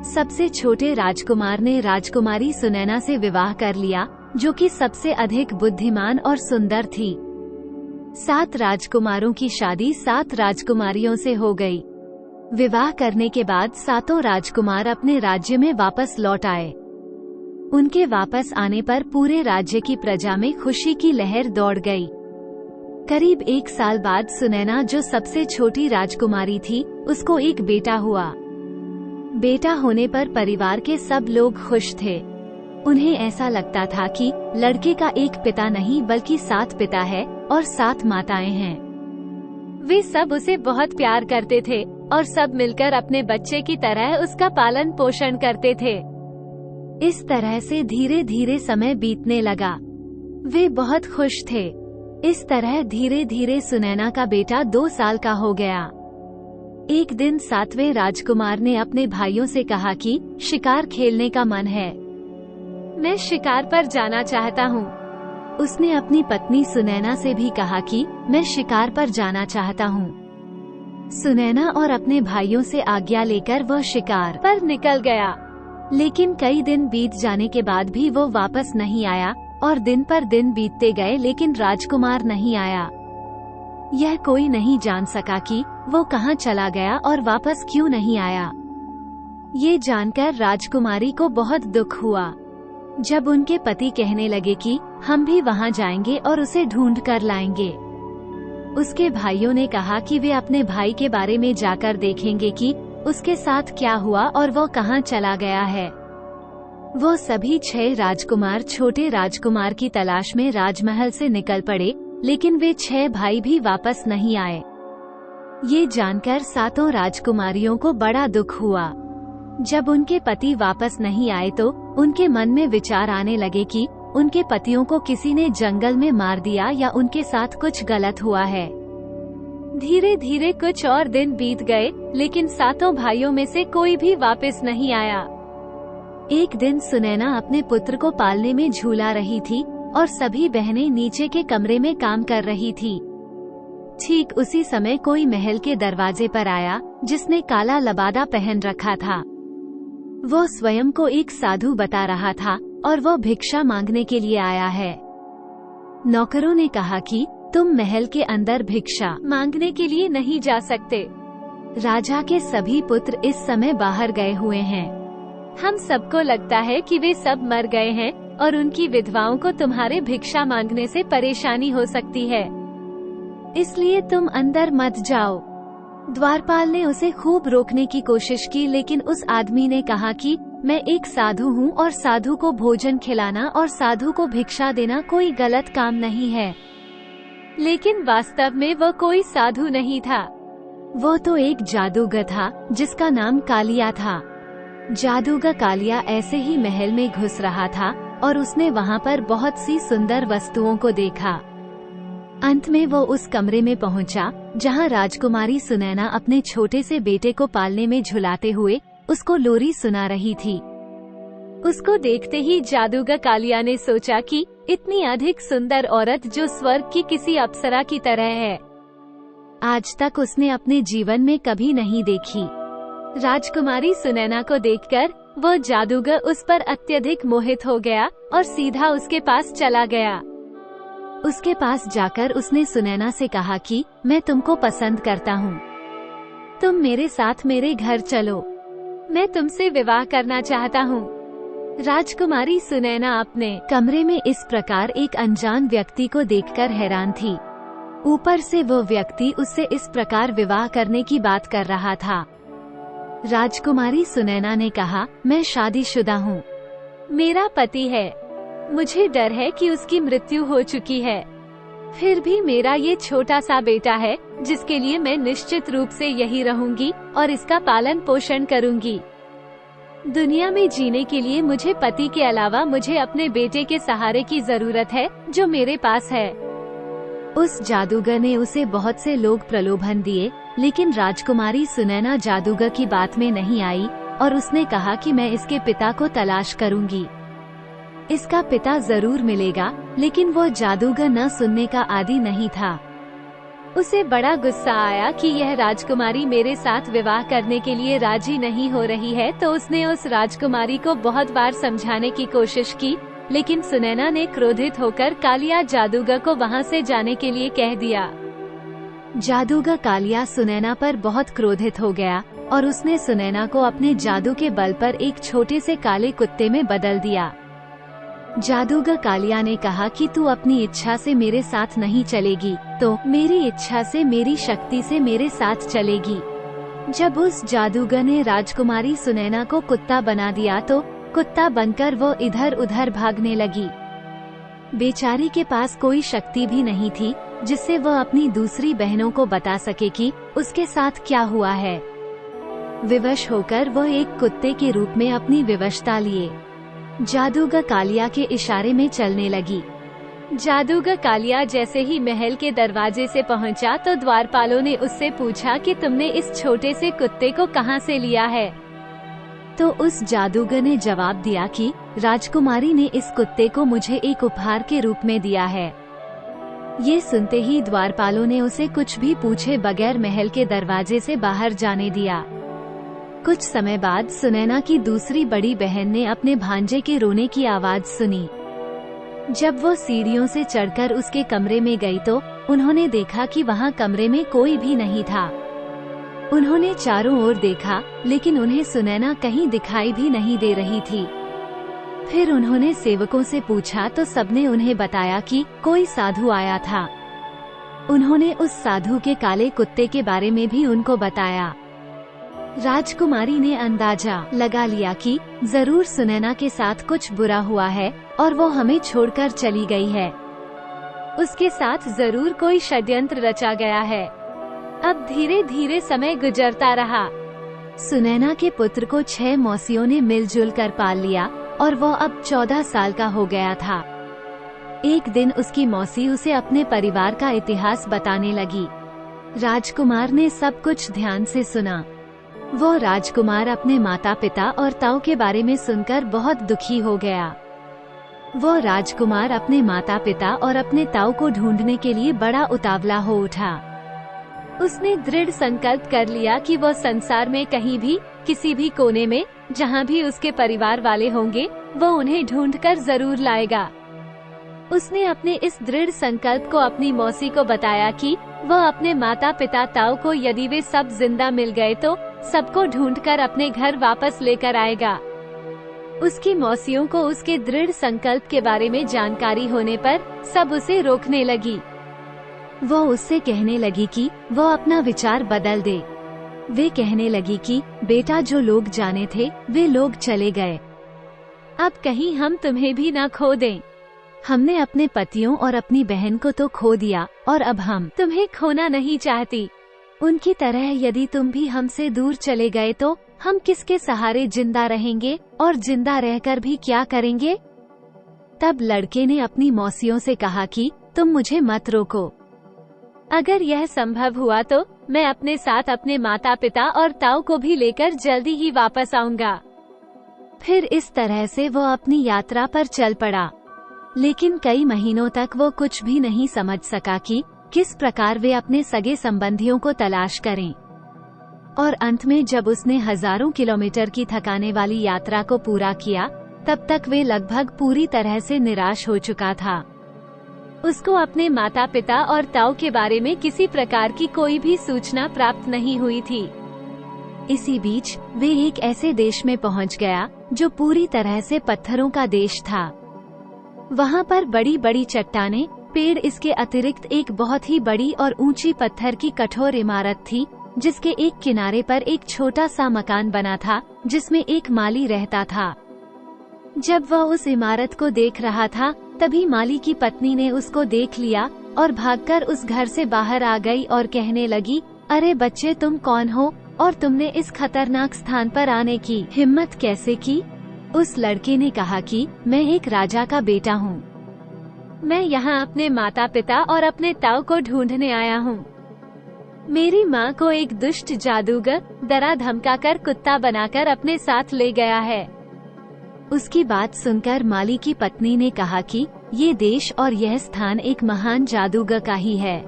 सबसे छोटे राजकुमार ने राजकुमारी सुनैना से विवाह कर लिया, जो कि सबसे अधिक बुद्धिमान और सुंदर थी। 7 राजकुमारों की शादी 7 राजकुमारियों से हो गई। विवाह करने के बाद सातों राजकुमार अपने राज्य में वापस लौट आए। उनके वापस आने पर पूरे राज्य की प्रजा में खुशी की लहर दौड़ गई। करीब 1 साल बाद सुनैना, जो सबसे छोटी राजकुमारी थी, उसको एक बेटा हुआ। बेटा होने पर परिवार के सब लोग खुश थे। उन्हें ऐसा लगता था कि लड़के का एक पिता नहीं बल्कि 7 पिता है और 7 माताएं हैं। वे सब उसे बहुत प्यार करते थे और सब मिलकर अपने बच्चे की तरह उसका पालन पोषण करते थे। इस तरह से धीरे धीरे समय बीतने लगा। वे बहुत खुश थे। इस तरह धीरे धीरे सुनैना का बेटा 2 साल का हो गया। एक दिन 7वें राजकुमार ने अपने भाइयों से कहा कि शिकार खेलने का मन है, मैं शिकार पर जाना चाहता हूँ। उसने अपनी पत्नी सुनैना से भी कहा कि मैं शिकार पर जाना चाहता हूँ। सुनैना और अपने भाइयों से आज्ञा लेकर वह शिकार पर निकल गया, लेकिन कई दिन बीत जाने के बाद भी वो वापस नहीं आया और दिन पर दिन बीतते गए लेकिन राजकुमार नहीं आया। यह कोई नहीं जान सका कि वो कहाँ चला गया और वापस क्यों नहीं आया। ये जानकर राजकुमारी को बहुत दुख हुआ। जब उनके पति कहने लगे कि हम भी वहाँ जाएंगे और उसे ढूंढ कर लाएंगे, उसके भाइयों ने कहा कि वे अपने भाई के बारे में जाकर देखेंगे कि उसके साथ क्या हुआ और वो कहाँ चला गया है। वो सभी 6 राजकुमार छोटे राजकुमार की तलाश में राजमहल से निकल पड़े, लेकिन वे 6 भाई भी वापस नहीं आए। ये जानकर सातों राजकुमारियों को बड़ा दुख हुआ। जब उनके पति वापस नहीं आए तो उनके मन में विचार आने लगे कि उनके पतियों को किसी ने जंगल में मार दिया या उनके साथ कुछ गलत हुआ है। धीरे धीरे कुछ और दिन बीत गए, लेकिन सातों भाइयों में से कोई भी वापस नहीं आया। एक दिन सुनैना अपने पुत्र को पालने में झूला रही थी और सभी बहनें नीचे के कमरे में काम कर रही थी। ठीक उसी समय कोई महल के दरवाजे पर आया, जिसने काला लबादा पहन रखा था। वो स्वयं को एक साधु बता रहा था और वो भिक्षा मांगने के लिए आया है। नौकरों ने कहा कि तुम महल के अंदर भिक्षा मांगने के लिए नहीं जा सकते। राजा के सभी पुत्र इस समय बाहर गए हुए हैं। हम सबको लगता है कि वे सब मर गए हैं और उनकी विधवाओं को तुम्हारे भिक्षा मांगने से परेशानी हो सकती है, इसलिए तुम अंदर मत जाओ। द्वारपाल ने उसे खूब रोकने की कोशिश की, लेकिन उस आदमी ने कहा कि मैं एक साधु हूँ और साधु को भोजन खिलाना और साधु को भिक्षा देना कोई गलत काम नहीं है। लेकिन वास्तव में वो कोई साधु नहीं था। वो तो एक जादूगर था जिसका नाम कालिया था। जादूगर कालिया ऐसे ही महल में घुस रहा था और उसने वहाँ पर बहुत सी सुंदर वस्तुओं को देखा। अंत में वो उस कमरे में पहुंचा जहां राजकुमारी सुनैना अपने छोटे से बेटे को पालने में झुलाते हुए उसको लोरी सुना रही थी। उसको देखते ही जादूगर कालिया ने सोचा कि इतनी अधिक सुंदर औरत जो स्वर्ग की किसी अप्सरा की तरह है, आज तक उसने अपने जीवन में कभी नहीं देखी। राजकुमारी सुनैना को देखकर वो जादूगर उस पर अत्यधिक मोहित हो गया और सीधा उसके पास चला गया। उसके पास जाकर उसने सुनैना से कहा कि मैं तुमको पसंद करता हूँ, तुम मेरे साथ मेरे घर चलो, मैं तुमसे विवाह करना चाहता हूँ। राजकुमारी सुनैना अपने कमरे में इस प्रकार एक अनजान व्यक्ति को देखकर हैरान थी। ऊपर से वो व्यक्ति उससे इस प्रकार विवाह करने की बात कर रहा था। राजकुमारी सुनैना ने कहा, मैं शादीशुदा हूँ, मेरा पति है, मुझे डर है कि उसकी मृत्यु हो चुकी है, फिर भी मेरा ये छोटा सा बेटा है जिसके लिए मैं निश्चित रूप से यही रहूंगी और इसका पालन पोषण करूंगी। दुनिया में जीने के लिए मुझे पति के अलावा मुझे अपने बेटे के सहारे की जरूरत है जो मेरे पास है। उस जादूगर ने उसे बहुत से लोग प्रलोभन दिए, लेकिन राजकुमारी सुनैना जादूगर की बात में नहीं आई और उसने कहा कि मैं इसके पिता को तलाश करूंगी, इसका पिता जरूर मिलेगा। लेकिन वो जादूगर न सुनने का आदी नहीं था। उसे बड़ा गुस्सा आया कि यह राजकुमारी मेरे साथ विवाह करने के लिए राजी नहीं हो रही है, तो उसने उस राजकुमारी को बहुत बार समझाने की कोशिश की, लेकिन सुनैना ने क्रोधित होकर कालिया जादूगर को वहां से जाने के लिए कह दिया। जादूगर कालिया सुनैना पर बहुत क्रोधित हो गया और उसने सुनैना को अपने जादू के बल पर एक छोटे से काले कुत्ते में बदल दिया। जादूगर कालिया ने कहा कि तू अपनी इच्छा से मेरे साथ नहीं चलेगी तो मेरी इच्छा से, मेरी शक्ति से मेरे साथ चलेगी। जब उस जादूगर ने राजकुमारी सुनैना को कुत्ता बना दिया तो कुत्ता बनकर वो इधर उधर भागने लगी। बेचारी के पास कोई शक्ति भी नहीं थी जिससे वह अपनी दूसरी बहनों को बता सके कि उसके साथ क्या हुआ है। विवश होकर वह एक कुत्ते के रूप में अपनी विवशता लिए जादूगर कालिया के इशारे में चलने लगी। जादूगर कालिया जैसे ही महल के दरवाजे से पहुंचा तो द्वारपालों ने उससे पूछा कि तुमने इस छोटे से कुत्ते को कहां से लिया है। तो उस जादूगर ने जवाब दिया कि राजकुमारी ने इस कुत्ते को मुझे एक उपहार के रूप में दिया है। ये सुनते ही द्वारपालों ने उसे कुछ भी पूछे बगैर महल के दरवाजे से बाहर जाने दिया। कुछ समय बाद सुनैना की दूसरी बड़ी बहन ने अपने भांजे के रोने की आवाज सुनी। जब वो सीढ़ियों से चढ़कर उसके कमरे में गई तो उन्होंने देखा कि वहाँ कमरे में कोई भी नहीं था। उन्होंने चारों ओर देखा, लेकिन उन्हें सुनैना कहीं दिखाई भी नहीं दे रही थी। फिर उन्होंने सेवकों से पूछा तो सबने उन्हें बताया कि कोई साधु आया था। उन्होंने उस साधु के काले कुत्ते के बारे में भी उनको बताया। राजकुमारी ने अंदाजा लगा लिया कि जरूर सुनैना के साथ कुछ बुरा हुआ है और वो हमें छोड़कर चली गई है। उसके साथ जरूर कोई षड्यंत्र रचा गया है। अब धीरे धीरे समय गुजरता रहा। सुनैना के पुत्र को 6 मौसियों ने मिलजुल कर पाल लिया और वो अब 14 साल का हो गया था। एक दिन उसकी मौसी उसे अपने परिवार का इतिहास बताने लगी। राजकुमार ने सब कुछ ध्यान से सुना। वो राजकुमार अपने माता पिता और ताऊ के बारे में सुनकर बहुत दुखी हो गया। वो राजकुमार अपने माता पिता और अपने ताऊ को ढूंढने के लिए बड़ा उतावला हो उठा। उसने दृढ़ संकल्प कर लिया कि वो संसार में कहीं भी, किसी भी कोने में, जहाँ भी उसके परिवार वाले होंगे, वो उन्हें ढूंढकर जरूर लाएगा। उसने अपने इस दृढ़ संकल्प को अपनी मौसी को बताया कि वह अपने माता पिता ताऊ को, यदि वे सब जिंदा मिल गए तो सबको ढूंढकर अपने घर वापस लेकर आएगा। उसकी मौसियों को उसके दृढ़ संकल्प के बारे में जानकारी होने पर सब उसे रोकने लगी। वो उससे कहने लगी कि वो अपना विचार बदल दे। वे कहने लगी कि बेटा, जो लोग जाने थे वे लोग चले गए, अब कहीं हम तुम्हें भी न खो दें। हमने अपने पतियों और अपनी बहन को तो खो दिया और अब हम तुम्हें खोना नहीं चाहती। उनकी तरह यदि तुम भी हमसे दूर चले गए तो हम किसके सहारे जिंदा रहेंगे और जिंदा रहकर भी क्या करेंगे। तब लड़के ने अपनी मौसियों से कहा कि तुम मुझे मत रोको। अगर यह संभव हुआ तो मैं अपने साथ अपने माता पिता और ताऊ को भी लेकर जल्दी ही वापस आऊंगा। फिर इस तरह से वो अपनी यात्रा पर चल पड़ा। लेकिन कई महीनों तक वो कुछ भी नहीं समझ सका कि किस प्रकार वे अपने सगे संबंधियों को तलाश करें। और अंत में जब उसने हजारों किलोमीटर की थकाने वाली यात्रा को पूरा किया, तब तक वे लगभग पूरी तरह से निराश हो चुका था। उसको अपने माता पिता और ताऊ के बारे में किसी प्रकार की कोई भी सूचना प्राप्त नहीं हुई थी। इसी बीच वे एक ऐसे देश में पहुंच गया जो पूरी तरह से पत्थरों का देश था। वहां पर बड़ी बड़ी चट्टानें, पेड़, इसके अतिरिक्त एक बहुत ही बड़ी और ऊंची पत्थर की कठोर इमारत थी, जिसके एक किनारे पर एक छोटा सा मकान बना था जिसमें एक माली रहता था। जब वह उस इमारत को देख रहा था, तभी माली की पत्नी ने उसको देख लिया और भागकर उस घर से बाहर आ गई और कहने लगी, अरे बच्चे, तुम कौन हो और तुमने इस खतरनाक स्थान पर आने की हिम्मत कैसे की? उस लड़के ने कहा कि मैं एक राजा का बेटा हूँ। मैं यहाँ अपने माता पिता और अपने ताऊ को ढूंढने आया हूँ। मेरी माँ को एक दुष्ट जादूगर डरा धमकाकर कुत्ता बनाकर अपने साथ ले गया है। उसकी बात सुनकर माली की पत्नी ने कहा कि ये देश और यह स्थान एक महान जादूगर का ही है।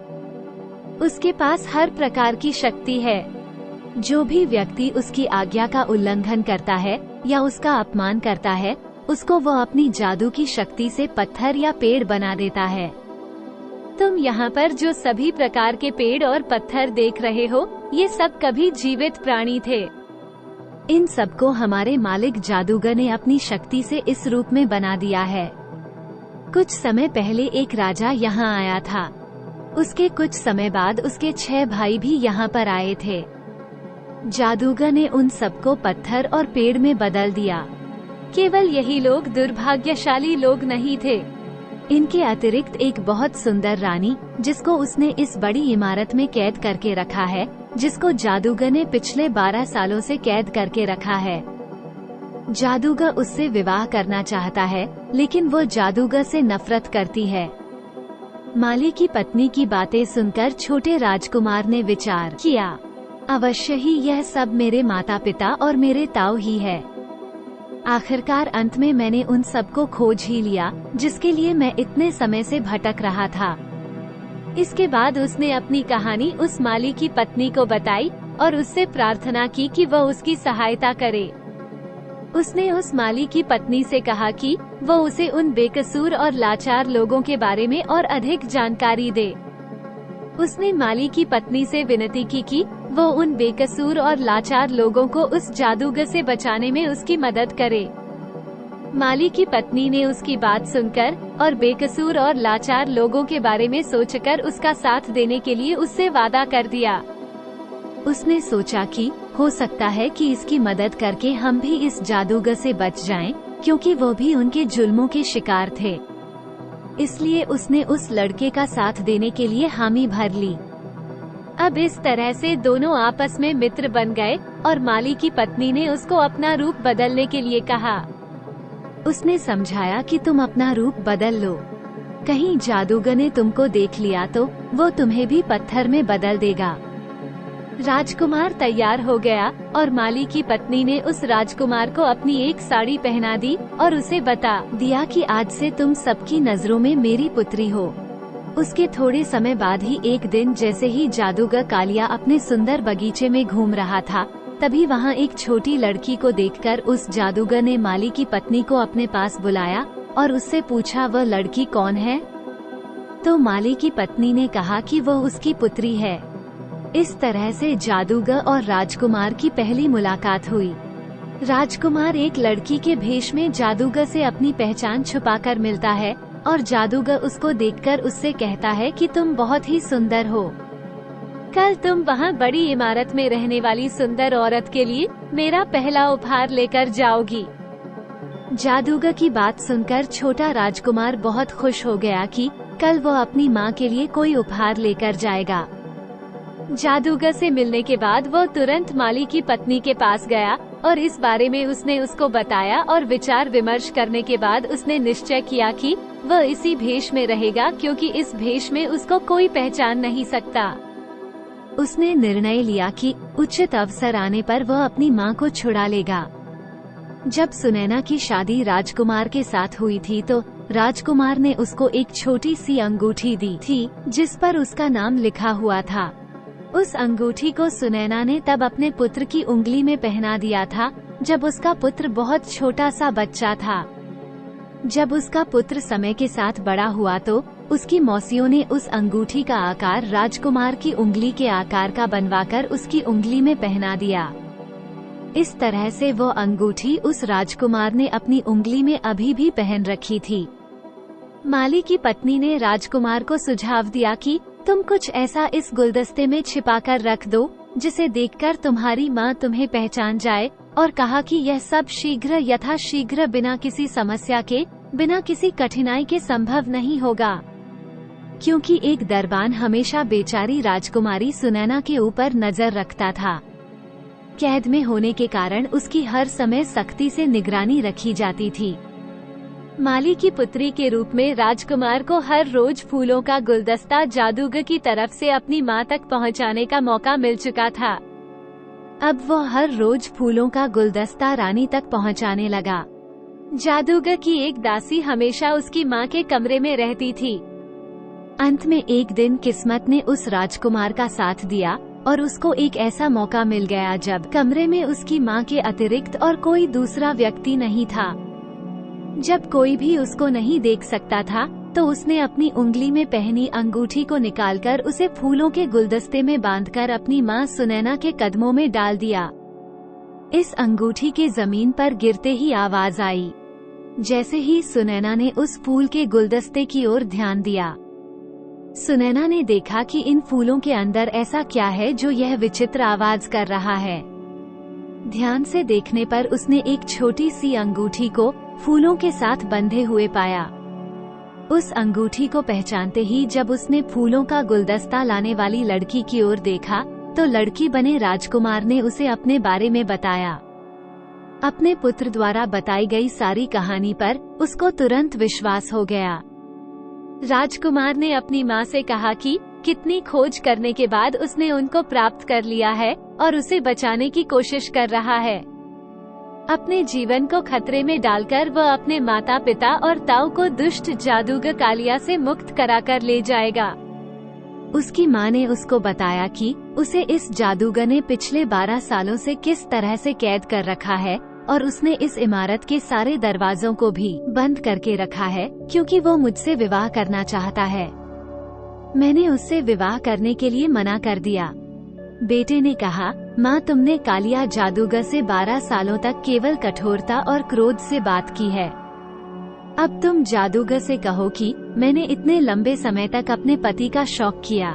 उसके पास हर प्रकार की शक्ति है। जो भी व्यक्ति उसकी आज्ञा का उल्लंघन करता है या उसका अपमान करता है, उसको वो अपनी जादू की शक्ति से पत्थर या पेड़ बना देता है। तुम यहाँ पर जो सभी प्रकार के पेड़ और पत्थर देख रहे हो, ये सब कभी जीवित प्राणी थे। इन सबको हमारे मालिक जादूगर ने अपनी शक्ति से इस रूप में बना दिया है। कुछ समय पहले एक राजा यहाँ आया था। उसके कुछ समय बाद उसके 6 भाई भी यहाँ पर आए थे। जादूगर ने उन सबको पत्थर और पेड़ में बदल दिया। केवल यही लोग दुर्भाग्यशाली लोग नहीं थे। इनके अतिरिक्त एक बहुत सुंदर रानी, जिसको उसने इस बड़ी इमारत में कैद करके रखा है, जिसको जादूगर ने पिछले 12 सालों से कैद करके रखा है। जादूगर उससे विवाह करना चाहता है, लेकिन वो जादूगर से नफरत करती है। माली की पत्नी की बातें सुनकर छोटे राजकुमार ने विचार किया, अवश्य ही यह सब मेरे माता पिता और मेरे ताऊ ही है। आखिरकार अंत में मैंने उन सबको खोज ही लिया, जिसके लिए मैं इतने समय से भटक रहा था। इसके बाद उसने अपनी कहानी उस माली की पत्नी को बताई और उससे प्रार्थना की कि वह उसकी सहायता करे। उसने उस माली की पत्नी से कहा कि वो उसे उन बेकसूर और लाचार लोगों के बारे में और अधिक जानकारी दे। उसने माली की पत्नी से विनती की कि वो उन बेकसूर और लाचार लोगों को उस जादूगर से बचाने में उसकी मदद करे। माली की पत्नी ने उसकी बात सुनकर और बेकसूर और लाचार लोगों के बारे में सोचकर उसका साथ देने के लिए उससे वादा कर दिया। उसने सोचा कि हो सकता है कि इसकी मदद करके हम भी इस जादूगर से बच जाएं, क्योंकि वो भी उनके जुल्मों के शिकार थे। इसलिए उसने उस लड़के का साथ देने के लिए हामी भर ली। अब इस तरह से दोनों आपस में मित्र बन गए और माली की पत्नी ने उसको अपना रूप बदलने के लिए कहा। उसने समझाया कि तुम अपना रूप बदल लो, कहीं जादूगर ने तुमको देख लिया तो वो तुम्हें भी पत्थर में बदल देगा। राजकुमार तैयार हो गया और माली की पत्नी ने उस राजकुमार को अपनी एक साड़ी पहना दी और उसे बता दिया कि आज से तुम सबकी नजरों में मेरी पुत्री हो। उसके थोड़े समय बाद ही एक दिन जैसे ही जादूगर कालिया अपने सुंदर बगीचे में घूम रहा था, तभी वहाँ एक छोटी लड़की को देखकर उस जादूगर ने माली की पत्नी को अपने पास बुलाया और उससे पूछा वह लड़की कौन है। तो माली की पत्नी ने कहा कि वह उसकी पुत्री है। इस तरह से जादूगर और राजकुमार की पहली मुलाकात हुई। राजकुमार एक लड़की के भेष में जादूगर से अपनी पहचान छुपाकर मिलता है और जादूगर उसको देखकर उससे कहता है कि तुम बहुत ही सुंदर हो। कल तुम वहाँ बड़ी इमारत में रहने वाली सुंदर औरत के लिए मेरा पहला उपहार लेकर जाओगी। जादूगर की बात सुनकर छोटा राजकुमार बहुत खुश हो गया कि कल वो अपनी माँ के लिए कोई उपहार लेकर जाएगा। जादूगर से मिलने के बाद वो तुरंत माली की पत्नी के पास गया और इस बारे में उसने उसको बताया और विचार विमर्श करने के बाद उसने निश्चय किया कि वह इसी भेष में रहेगा, क्योंकि इस भेष में उसको कोई पहचान नहीं सकता। उसने निर्णय लिया कि उचित अवसर आने पर वह अपनी माँ को छुड़ा लेगा। जब सुनैना की शादी राजकुमार के साथ हुई थी तो राजकुमार ने उसको एक छोटी सी अंगूठी दी थी जिस पर उसका नाम लिखा हुआ था। उस अंगूठी को सुनैना ने तब अपने पुत्र की उंगली में पहना दिया था जब उसका पुत्र बहुत छोटा सा बच्चा था। जब उसका पुत्र समय के साथ बड़ा हुआ तो उसकी मौसियों ने उस अंगूठी का आकार राजकुमार की उंगली के आकार का बनवाकर उसकी उंगली में पहना दिया। इस तरह से वो अंगूठी उस राजकुमार ने अपनी उंगली में अभी भी पहन रखी थी। माली की पत्नी ने राजकुमार को सुझाव दिया कि तुम कुछ ऐसा इस गुलदस्ते में छिपाकर रख दो जिसे देखकर तुम्हारी माँ तुम्हें पहचान जाए, और कहा कि यह सब शीघ्र यथाशीघ्र बिना किसी समस्या के, बिना किसी कठिनाई के संभव नहीं होगा, क्योंकि एक दरबान हमेशा बेचारी राजकुमारी सुनैना के ऊपर नजर रखता था। कैद में होने के कारण उसकी हर समय सख्ती से निगरानी रखी जाती थी। माली की पुत्री के रूप में राजकुमार को हर रोज फूलों का गुलदस्ता जादूगर की तरफ से अपनी माँ तक पहुँचाने का मौका मिल चुका था। अब वो हर रोज फूलों का गुलदस्ता रानी तक पहुँचाने लगा। जादूगर की एक दासी हमेशा उसकी माँ के कमरे में रहती थी। अंत में एक दिन किस्मत ने उस राजकुमार का साथ दिया और उसको एक ऐसा मौका मिल गया जब कमरे में उसकी माँ के अतिरिक्त और कोई दूसरा व्यक्ति नहीं था। जब कोई भी उसको नहीं देख सकता था तो उसने अपनी उंगली में पहनी अंगूठी को निकालकर उसे फूलों के गुलदस्ते में बांधकर अपनी माँ सुनैना के कदमों में डाल दिया। इस अंगूठी के जमीन पर गिरते ही आवाज आई। जैसे ही सुनैना ने उस फूल के गुलदस्ते की ओर ध्यान दिया, सुनैना ने देखा कि इन फूलों के अंदर ऐसा क्या है जो यह विचित्र आवाज कर रहा है। ध्यान से देखने पर उसने एक छोटी सी अंगूठी को फूलों के साथ बंधे हुए पाया। उस अंगूठी को पहचानते ही जब उसने फूलों का गुलदस्ता लाने वाली लड़की की ओर देखा तो लड़की बने राजकुमार ने उसे अपने बारे में बताया। अपने पुत्र द्वारा बताई गई सारी कहानी पर उसको तुरंत विश्वास हो गया। राजकुमार ने अपनी माँ से कहा कि कितनी खोज करने के बाद उसने उनको प्राप्त कर लिया है और उसे बचाने की कोशिश कर रहा है। अपने जीवन को खतरे में डालकर वह अपने माता पिता और ताऊ को दुष्ट जादूगर कालिया से मुक्त कराकर ले जाएगा। उसकी माँ ने उसको बताया कि उसे इस जादूगर ने पिछले 12 सालों से किस तरह से कैद कर रखा है और उसने इस इमारत के सारे दरवाजों को भी बंद करके रखा है क्योंकि वो मुझसे विवाह करना चाहता है। मैंने उससे विवाह करने के लिए मना कर दिया। बेटे ने कहा, माँ तुमने कालिया जादूगर से 12 सालों तक केवल कठोरता और क्रोध से बात की है। अब तुम जादूगर से कहो कि मैंने इतने लंबे समय तक अपने पति का शौक किया।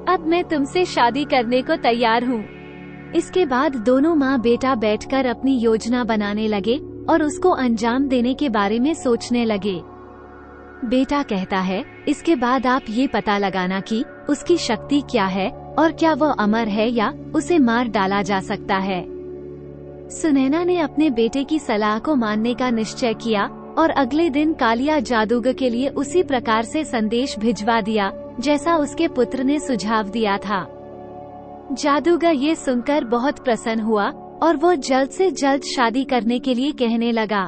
अब मैं तुमसे शादी करने को तैयार हूँ। इसके बाद दोनों माँ बेटा बैठकर अपनी योजना बनाने लगे और उसको अंजाम देने के बारे में सोचने लगे। बेटा कहता है, इसके बाद आप ये पता लगाना कि उसकी शक्ति क्या है और क्या वो अमर है या उसे मार डाला जा सकता है। सुनैना ने अपने बेटे की सलाह को मानने का निश्चय किया और अगले दिन कालिया जादूगर के लिए उसी प्रकार से संदेश भिजवा दिया जैसा उसके पुत्र ने सुझाव दिया था। जादूगर ये सुनकर बहुत प्रसन्न हुआ और वो जल्द से जल्द शादी करने के लिए कहने लगा।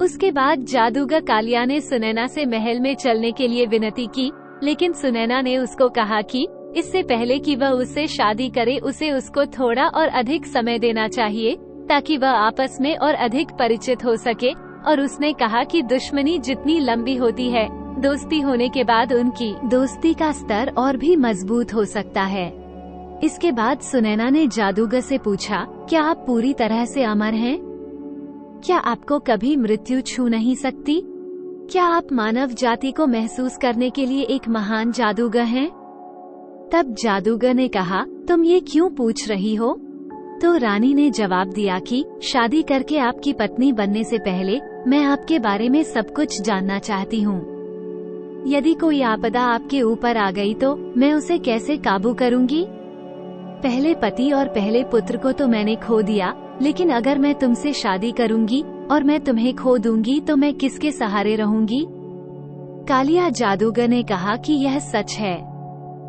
उसके बाद जादूगर कालिया ने सुनैना से महल में चलने के लिए विनती की, लेकिन सुनैना ने उसको कहा कि इससे पहले कि वह उससे शादी करे उसे उसको थोड़ा और अधिक समय देना चाहिए ताकि वह आपस में और अधिक परिचित हो सके। और उसने कहा कि दुश्मनी जितनी लंबी होती है, दोस्ती होने के बाद उनकी दोस्ती का स्तर और भी मजबूत हो सकता है। इसके बाद सुनैना ने जादूगर से पूछा, क्या आप पूरी तरह से अमर हैं? क्या आपको कभी मृत्यु छू नहीं सकती? क्या आप मानव जाति को महसूस करने के लिए एक महान जादूगर हैं? तब जादूगर ने कहा, तुम ये क्यों पूछ रही हो? तो रानी ने जवाब दिया कि शादी करके आपकी पत्नी बनने से पहले मैं आपके बारे में सब कुछ जानना चाहती हूँ। यदि कोई आपदा आपके ऊपर आ गई तो मैं उसे कैसे काबू करूँगी? पहले पति और पहले पुत्र को तो मैंने खो दिया, लेकिन अगर मैं तुमसे शादी करूँगी और मैं तुम्हें खो दूंगी तो मैं किसके सहारे रहूँगी? कालिया जादूगर ने कहा कि यह सच है।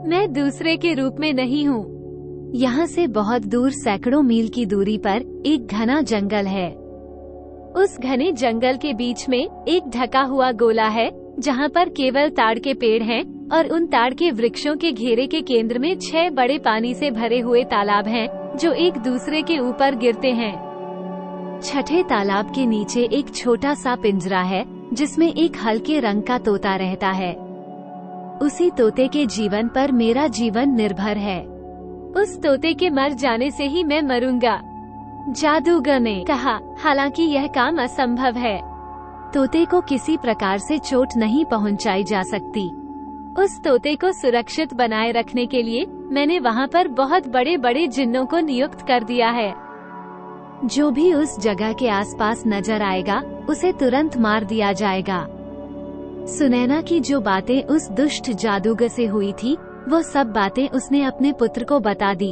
मैं दूसरे के रूप में नहीं हूँ। यहाँ से बहुत दूर सैकड़ों मील की दूरी पर एक घना जंगल है। उस घने जंगल के बीच में एक ढका हुआ गोला है जहाँ पर केवल ताड़ के पेड़ हैं और उन ताड़ के वृक्षों के घेरे के केंद्र में 6 बड़े पानी से भरे हुए तालाब हैं जो एक दूसरे के ऊपर गिरते हैं। छठे तालाब के नीचे एक छोटा सा पिंजरा है जिसमें एक हल्के रंग का तोता रहता है। उसी तोते के जीवन पर मेरा जीवन निर्भर है। उस तोते के मर जाने से ही मैं मरूंगा, जादूगर ने कहा। हालांकि यह काम असंभव है। तोते को किसी प्रकार से चोट नहीं पहुंचाई जा सकती। उस तोते को सुरक्षित बनाए रखने के लिए मैंने वहाँ पर बहुत बड़े बड़े जिन्नों को नियुक्त कर दिया है। जो भी उस जगह के आसपास नजर आएगा उसे तुरंत मार दिया जाएगा। सुनैना की जो बातें उस दुष्ट जादूगर से हुई थी वो सब बातें उसने अपने पुत्र को बता दी।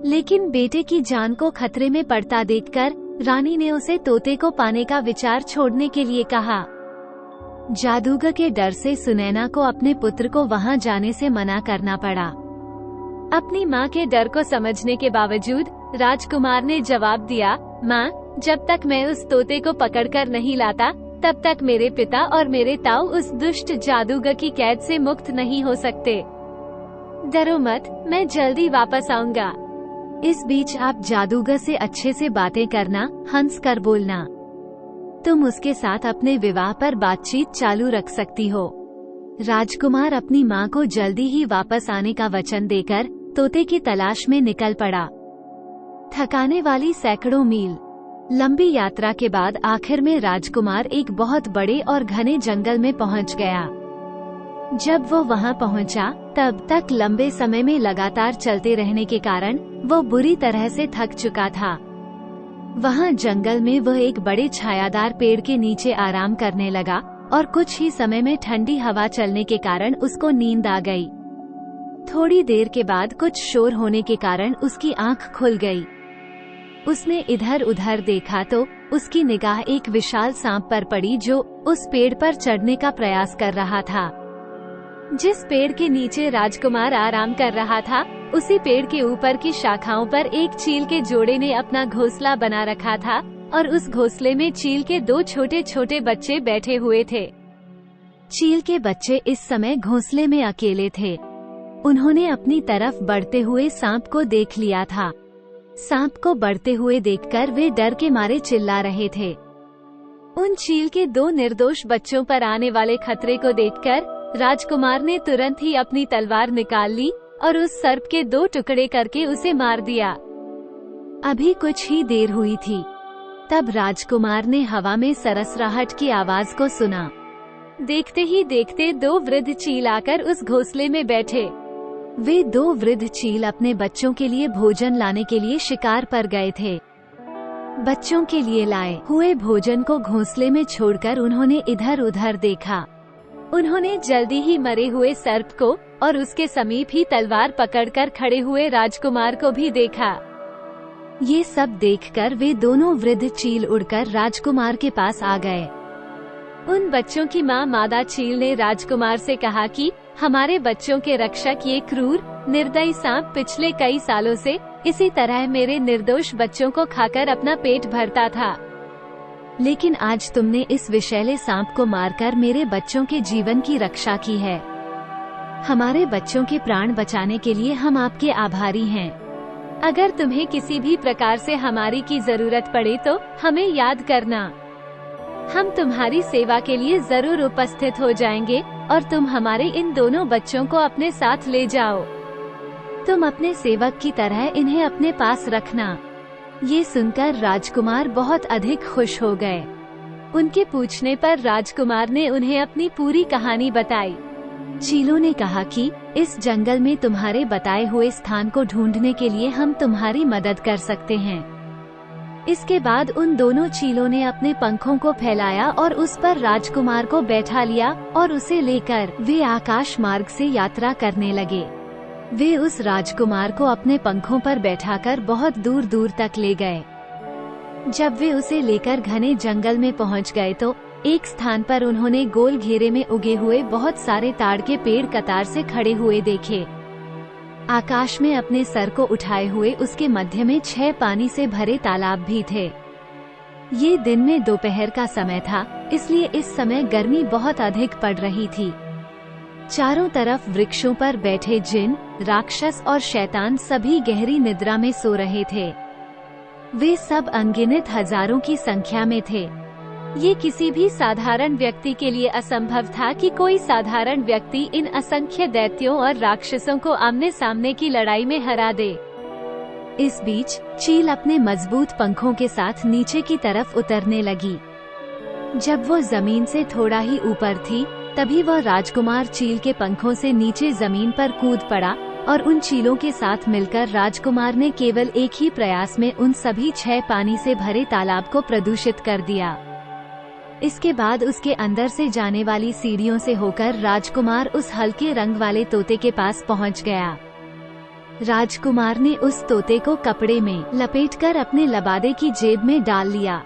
लेकिन बेटे की जान को खतरे में पड़ता देखकर रानी ने उसे तोते को पाने का विचार छोड़ने के लिए कहा। जादूगर के डर से सुनैना को अपने पुत्र को वहां जाने से मना करना पड़ा। अपनी मां के डर को समझने के बावजूद राजकुमार ने जवाब दिया, मां, जब तक मैं उस तोते को पकड़कर नहीं लाता तब तक मेरे पिता और मेरे ताऊ उस दुष्ट जादूगर की कैद से मुक्त नहीं हो सकते। डरो मत, मैं जल्दी वापस आऊंगा। इस बीच आप जादूगर से अच्छे से बातें करना, हंस कर बोलना। तुम उसके साथ अपने विवाह पर बातचीत चालू रख सकती हो। राजकुमार अपनी मां को जल्दी ही वापस आने का वचन देकर तोते की तलाश में निकल पड़ा। थकाने वाली सैकड़ों मील लंबी यात्रा के बाद आखिर में राजकुमार एक बहुत बड़े और घने जंगल में पहुंच गया। जब वो वहां पहुंचा तब तक लंबे समय में लगातार चलते रहने के कारण वो बुरी तरह से थक चुका था। वहां जंगल में वह एक बड़े छायादार पेड़ के नीचे आराम करने लगा और कुछ ही समय में ठंडी हवा चलने के कारण उसको नींद आ गई। थोड़ी देर के बाद कुछ शोर होने के कारण उसकी आंख खुल गई। उसने इधर उधर देखा तो उसकी निगाह एक विशाल सांप पर पड़ी जो उस पेड़ पर चढ़ने का प्रयास कर रहा था। जिस पेड़ के नीचे राजकुमार आराम कर रहा था उसी पेड़ के ऊपर की शाखाओं पर एक चील के जोड़े ने अपना घोंसला बना रखा था और उस घोंसले में चील के 2 छोटे छोटे बच्चे बैठे हुए थे। चील के बच्चे इस समय घोंसले में अकेले थे। उन्होंने अपनी तरफ बढ़ते हुए सांप को देख लिया था। सांप को बढ़ते हुए देखकर वे डर के मारे चिल्ला रहे थे। उन चील के 2 निर्दोष बच्चों पर आने वाले खतरे को देखकर राजकुमार ने तुरंत ही अपनी तलवार निकाल ली और उस सर्प के 2 टुकड़े करके उसे मार दिया। अभी कुछ ही देर हुई थी तब राजकुमार ने हवा में सरसराहट की आवाज को सुना। देखते ही देखते 2 वृद्ध चील आकर उस घोंसले में बैठे। वे 2 वृद्ध चील अपने बच्चों के लिए भोजन लाने के लिए शिकार पर गए थे। बच्चों के लिए लाए हुए भोजन को घोंसले में छोड़कर उन्होंने इधर उधर देखा। उन्होंने जल्दी ही मरे हुए सर्प को और उसके समीप ही तलवार पकड़कर खड़े हुए राजकुमार को भी देखा। ये सब देखकर वे दोनों वृद्ध चील उड़कर राजकुमार के पास आ गए। उन बच्चों की माँ मादा चील ने राजकुमार से कहा कि हमारे बच्चों के रक्षक ये क्रूर निर्दयी सांप पिछले कई सालों से इसी तरह मेरे निर्दोष बच्चों को खाकर अपना पेट भरता था, लेकिन आज तुमने इस विषैले सांप को मारकर मेरे बच्चों के जीवन की रक्षा की है। हमारे बच्चों के प्राण बचाने के लिए हम आपके आभारी हैं। अगर तुम्हें किसी भी प्रकार से हमारी की जरूरत पड़े तो हमें याद करना। हम तुम्हारी सेवा के लिए जरूर उपस्थित हो जाएंगे और तुम हमारे इन दोनों बच्चों को अपने साथ ले जाओ। तुम अपने सेवक की तरह इन्हें अपने पास रखना। ये सुनकर राजकुमार बहुत अधिक खुश हो गए। उनके पूछने पर राजकुमार ने उन्हें अपनी पूरी कहानी बताई। चीलों ने कहा कि इस जंगल में तुम्हारे बताए हुए स्थान को ढूंढने के लिए हम तुम्हारी मदद कर सकते हैं। इसके बाद उन दोनों चीलों ने अपने पंखों को फैलाया और उस पर राजकुमार को बैठा लिया और उसे लेकर वे आकाश मार्ग से यात्रा करने लगे। वे उस राजकुमार को अपने पंखों पर बैठाकर बहुत दूर दूर तक ले गए। जब वे उसे लेकर घने जंगल में पहुंच गए तो एक स्थान पर उन्होंने गोल घेरे में उगे हुए बहुत सारे ताड़ के पेड़ कतार से खड़े हुए देखे। आकाश में अपने सर को उठाए हुए उसके मध्य में 6 पानी से भरे तालाब भी थे। ये दिन में दोपहर का समय था, इसलिए इस समय गर्मी बहुत अधिक पड़ रही थी। चारों तरफ वृक्षों पर बैठे जिन, राक्षस और शैतान सभी गहरी निद्रा में सो रहे थे। वे सब अनगिनत हजारों की संख्या में थे। ये किसी भी साधारण व्यक्ति के लिए असंभव था कि कोई साधारण व्यक्ति इन असंख्य दैत्यों और राक्षसों को आमने सामने की लड़ाई में हरा दे। इस बीच चील अपने मजबूत पंखों के साथ नीचे की तरफ उतरने लगी। जब वो जमीन से थोड़ा ही ऊपर थी, तभी वह राजकुमार चील के पंखों से नीचे जमीन पर कूद पड़ा और उन चीलों के साथ मिलकर राजकुमार ने केवल एक ही प्रयास में उन सभी 6 पानी से भरे तालाब को प्रदूषित कर दिया। इसके बाद उसके अंदर से जाने वाली सीढ़ियों से होकर राजकुमार उस हल्के रंग वाले तोते के पास पहुंच गया। राजकुमार ने उस तोते को कपड़े में लपेटकर अपने लबादे की जेब में डाल लिया।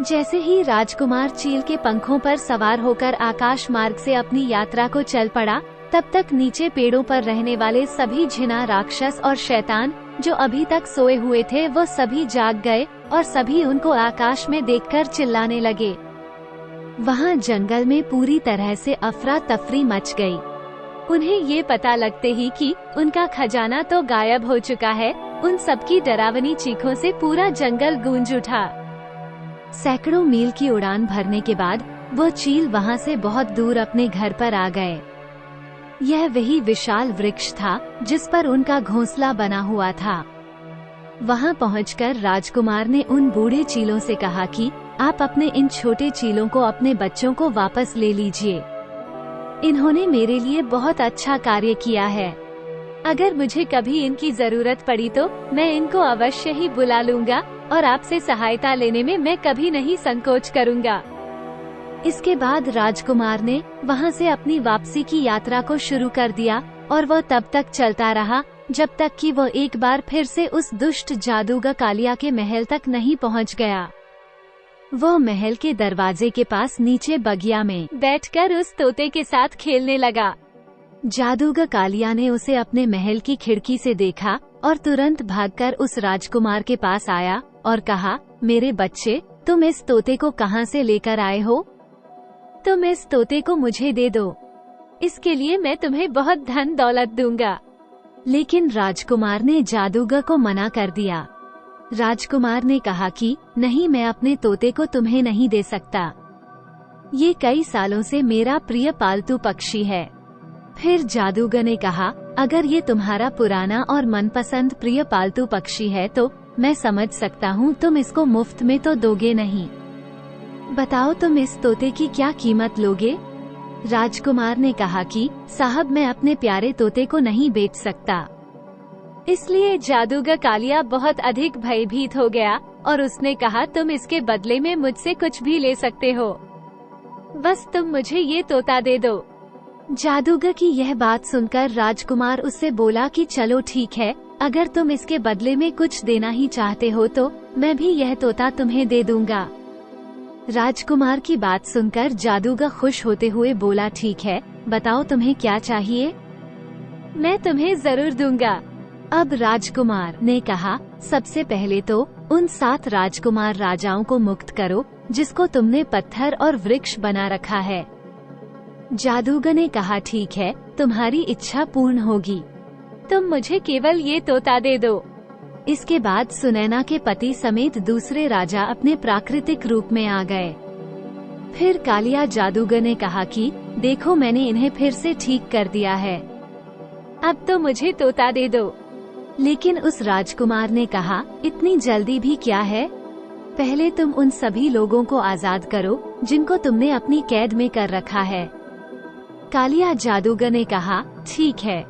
जैसे ही राजकुमार चील के पंखों पर सवार होकर आकाश मार्ग से अपनी यात्रा को चल पड़ा, तब तक नीचे पेड़ों पर रहने वाले सभी जिना, राक्षस और शैतान जो अभी तक सोए हुए थे, वो सभी जाग गए और सभी उनको आकाश में देखकर चिल्लाने लगे। वहाँ जंगल में पूरी तरह से अफरा तफरी मच गई। उन्हें ये पता लगते ही कि उनका खजाना तो गायब हो चुका है, उन सबकी डरावनी चीखों से पूरा जंगल गूंज उठा। सैकड़ों मील की उड़ान भरने के बाद वो चील वहाँ से बहुत दूर अपने घर पर आ गए। यह वही विशाल वृक्ष था जिस पर उनका घोंसला बना हुआ था। वहाँ पहुंचकर राजकुमार ने उन बूढ़े चीलों से कहा कि आप अपने इन छोटे चीलों को अपने बच्चों को वापस ले लीजिए। इन्होंने मेरे लिए बहुत अच्छा कार्य किया है। अगर मुझे कभी इनकी जरूरत पड़ी तो मैं इनको अवश्य ही बुला लूंगा और आपसे सहायता लेने में मैं कभी नहीं संकोच करूंगा। इसके बाद राजकुमार ने वहां से अपनी वापसी की यात्रा को शुरू कर दिया और वह तब तक चलता रहा जब तक कि वो एक बार फिर से उस दुष्ट जादूगर कालिया के महल तक नहीं पहुंच गया। वो महल के दरवाजे के पास नीचे बगिया में बैठकर उस तोते के साथ खेलने लगा। जादूगर कालिया ने उसे अपने महल की खिड़की से देखा और तुरंत भागकर उस राजकुमार के पास आया और कहा, मेरे बच्चे, तुम इस तोते को कहाँ से लेकर आए हो? तुम इस तोते को मुझे दे दो, इसके लिए मैं तुम्हें बहुत धन दौलत दूंगा। लेकिन राजकुमार ने जादूगर को मना कर दिया। राजकुमार ने कहा कि नहीं, मैं अपने तोते को तुम्हें नहीं दे सकता। ये कई सालों से मेरा प्रिय पालतू पक्षी है। फिर जादूगर ने कहा, अगर ये तुम्हारा पुराना और मनपसंद प्रिय पालतू पक्षी है तो मैं समझ सकता हूँ तुम इसको मुफ्त में तो दोगे नहीं। बताओ तुम इस तोते की क्या कीमत लोगे? राजकुमार ने कहा कि साहब, मैं अपने प्यारे तोते को नहीं बेच सकता। इसलिए जादूगर कालिया बहुत अधिक भयभीत हो गया और उसने कहा, तुम इसके बदले में मुझसे कुछ भी ले सकते हो, बस तुम मुझे ये तोता दे दो। जादूगर की यह बात सुनकर राजकुमार उससे बोला कि चलो ठीक है, अगर तुम इसके बदले में कुछ देना ही चाहते हो तो मैं भी यह तोता तुम्हें दे दूंगा। राजकुमार की बात सुनकर जादूगर खुश होते हुए बोला, ठीक है, बताओ तुम्हें क्या चाहिए? मैं तुम्हें जरूर दूंगा। अब राजकुमार ने कहा, सबसे पहले तो उन 7 राजकुमार राजाओं को मुक्त करो जिसको तुमने पत्थर और वृक्ष बना रखा है। जादूगर ने कहा, ठीक है, तुम्हारी इच्छा पूर्ण होगी, तुम मुझे केवल ये तोता दे दो। इसके बाद सुनैना के पति समेत दूसरे राजा अपने प्राकृतिक रूप में आ गए। फिर कालिया जादूगर ने कहा कि देखो, मैंने इन्हें फिर से ठीक कर दिया है, अब तो मुझे तोता दे दो। लेकिन उस राजकुमार ने कहा, इतनी जल्दी भी क्या है, पहले तुम उन सभी लोगों को आजाद करो जिनको तुमने अपनी कैद में कर रखा है। कालिया जादूगर ने कहा, ठीक है।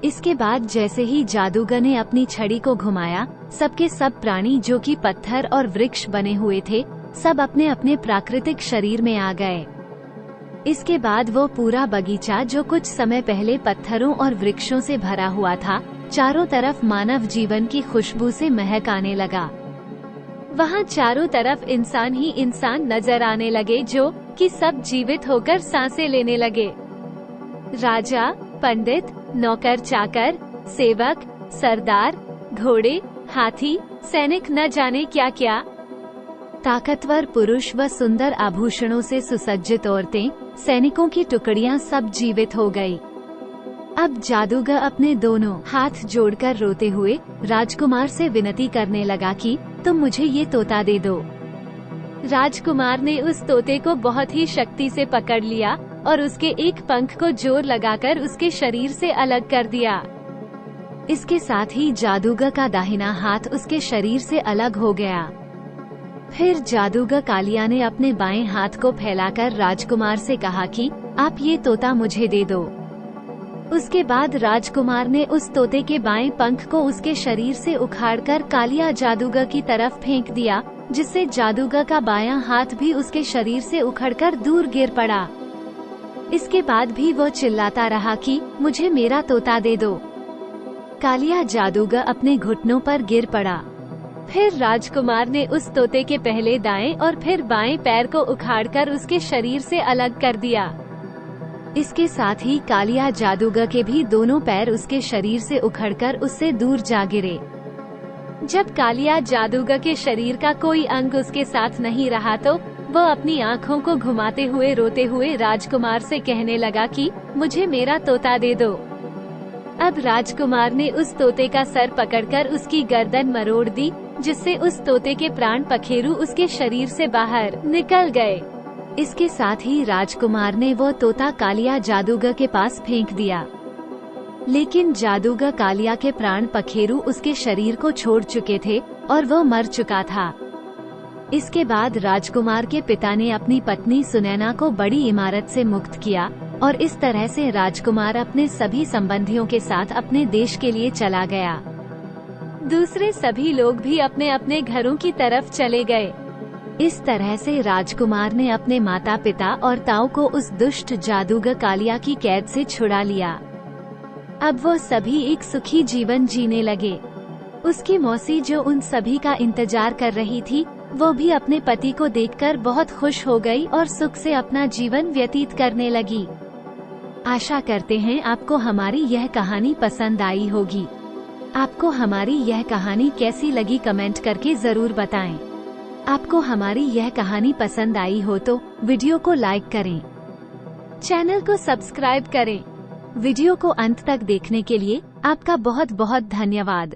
इसके बाद जैसे ही जादूगर ने अपनी छड़ी को घुमाया, सबके सब प्राणी जो कि पत्थर और वृक्ष बने हुए थे, सब अपने अपने प्राकृतिक शरीर में आ गए। इसके बाद वो पूरा बगीचा जो कुछ समय पहले पत्थरों और वृक्षों से भरा हुआ था, चारों तरफ मानव जीवन की खुशबू से महक आने लगा। वहाँ चारों तरफ इंसान ही इंसान नजर आने लगे जो कि सब जीवित होकर सांसें लेने लगे। राजा, पंडित, नौकर चाकर, सेवक, सरदार, घोड़े, हाथी, सैनिक, न जाने क्या क्या। ताकतवर पुरुष व सुंदर आभूषणों से सुसज्जित औरतें, सैनिकों की टुकड़ियां सब जीवित हो गई। अब जादूगर अपने दोनों हाथ जोड़कर रोते हुए राजकुमार से विनती करने लगा कि तुम मुझे ये तोता दे दो। राजकुमार ने उस तोते को बहुत ही शक्ति से पकड़ लिया और उसके एक पंख को जोर लगाकर उसके शरीर से अलग कर दिया। इसके साथ ही जादूगर का दाहिना हाथ उसके शरीर से अलग हो गया। फिर जादूगर कालिया ने अपने बाएं हाथ को फैलाकर राजकुमार से कहा कि आप ये तोता मुझे दे दो। उसके बाद राजकुमार ने उस तोते के बाएं पंख को उसके शरीर से उखाड़कर कालिया जादूगर की तरफ फेंक दिया, जिससे जादूगर का बायां हाथ भी उसके शरीर से उखड़कर दूर गिर पड़ा। इसके बाद भी वो चिल्लाता रहा कि मुझे मेरा तोता दे दो। कालिया जादूगर अपने घुटनों पर गिर पड़ा। फिर राजकुमार ने उस तोते के पहले दाएं और फिर बाएं पैर को उखाड़कर उसके शरीर से अलग कर दिया। इसके साथ ही कालिया जादूगर के भी दोनों पैर उसके शरीर से उखड़कर उससे दूर जा गिरे। जब कालिया जादूगर के शरीर का कोई अंग उसके साथ नहीं रहा तो वह अपनी आँखों को घुमाते हुए रोते हुए राजकुमार से कहने लगा कि मुझे मेरा तोता दे दो। अब राजकुमार ने उस तोते का सर पकड़कर उसकी गर्दन मरोड़ दी, जिससे उस तोते के प्राण पखेरु उसके शरीर से बाहर निकल गए। इसके साथ ही राजकुमार ने वो तोता कालिया जादूगर के पास फेंक दिया, लेकिन जादूगर कालिया के प्राण पखेरु उसके शरीर को छोड़ चुके थे और वो मर चुका था। इसके बाद राजकुमार के पिता ने अपनी पत्नी सुनैना को बड़ी इमारत से मुक्त किया और इस तरह से राजकुमार अपने सभी संबंधियों के साथ अपने देश के लिए चला गया। दूसरे सभी लोग भी अपने अपने घरों की तरफ चले गए। इस तरह से राजकुमार ने अपने माता पिता और ताऊ को उस दुष्ट जादूगर कालिया की कैद से छुड़ा लिया। अब वो सभी एक सुखी जीवन जीने लगे। उसकी मौसी जो उन सभी का इंतजार कर रही थी, वो भी अपने पति को देखकर बहुत खुश हो गई और सुख से अपना जीवन व्यतीत करने लगी। आशा करते हैं आपको हमारी यह कहानी पसंद आई होगी। आपको हमारी यह कहानी कैसी लगी कमेंट करके जरूर बताएं। आपको हमारी यह कहानी पसंद आई हो तो वीडियो को लाइक करें, चैनल को सब्सक्राइब करें। वीडियो को अंत तक देखने के लिए आपका बहुत बहुत धन्यवाद।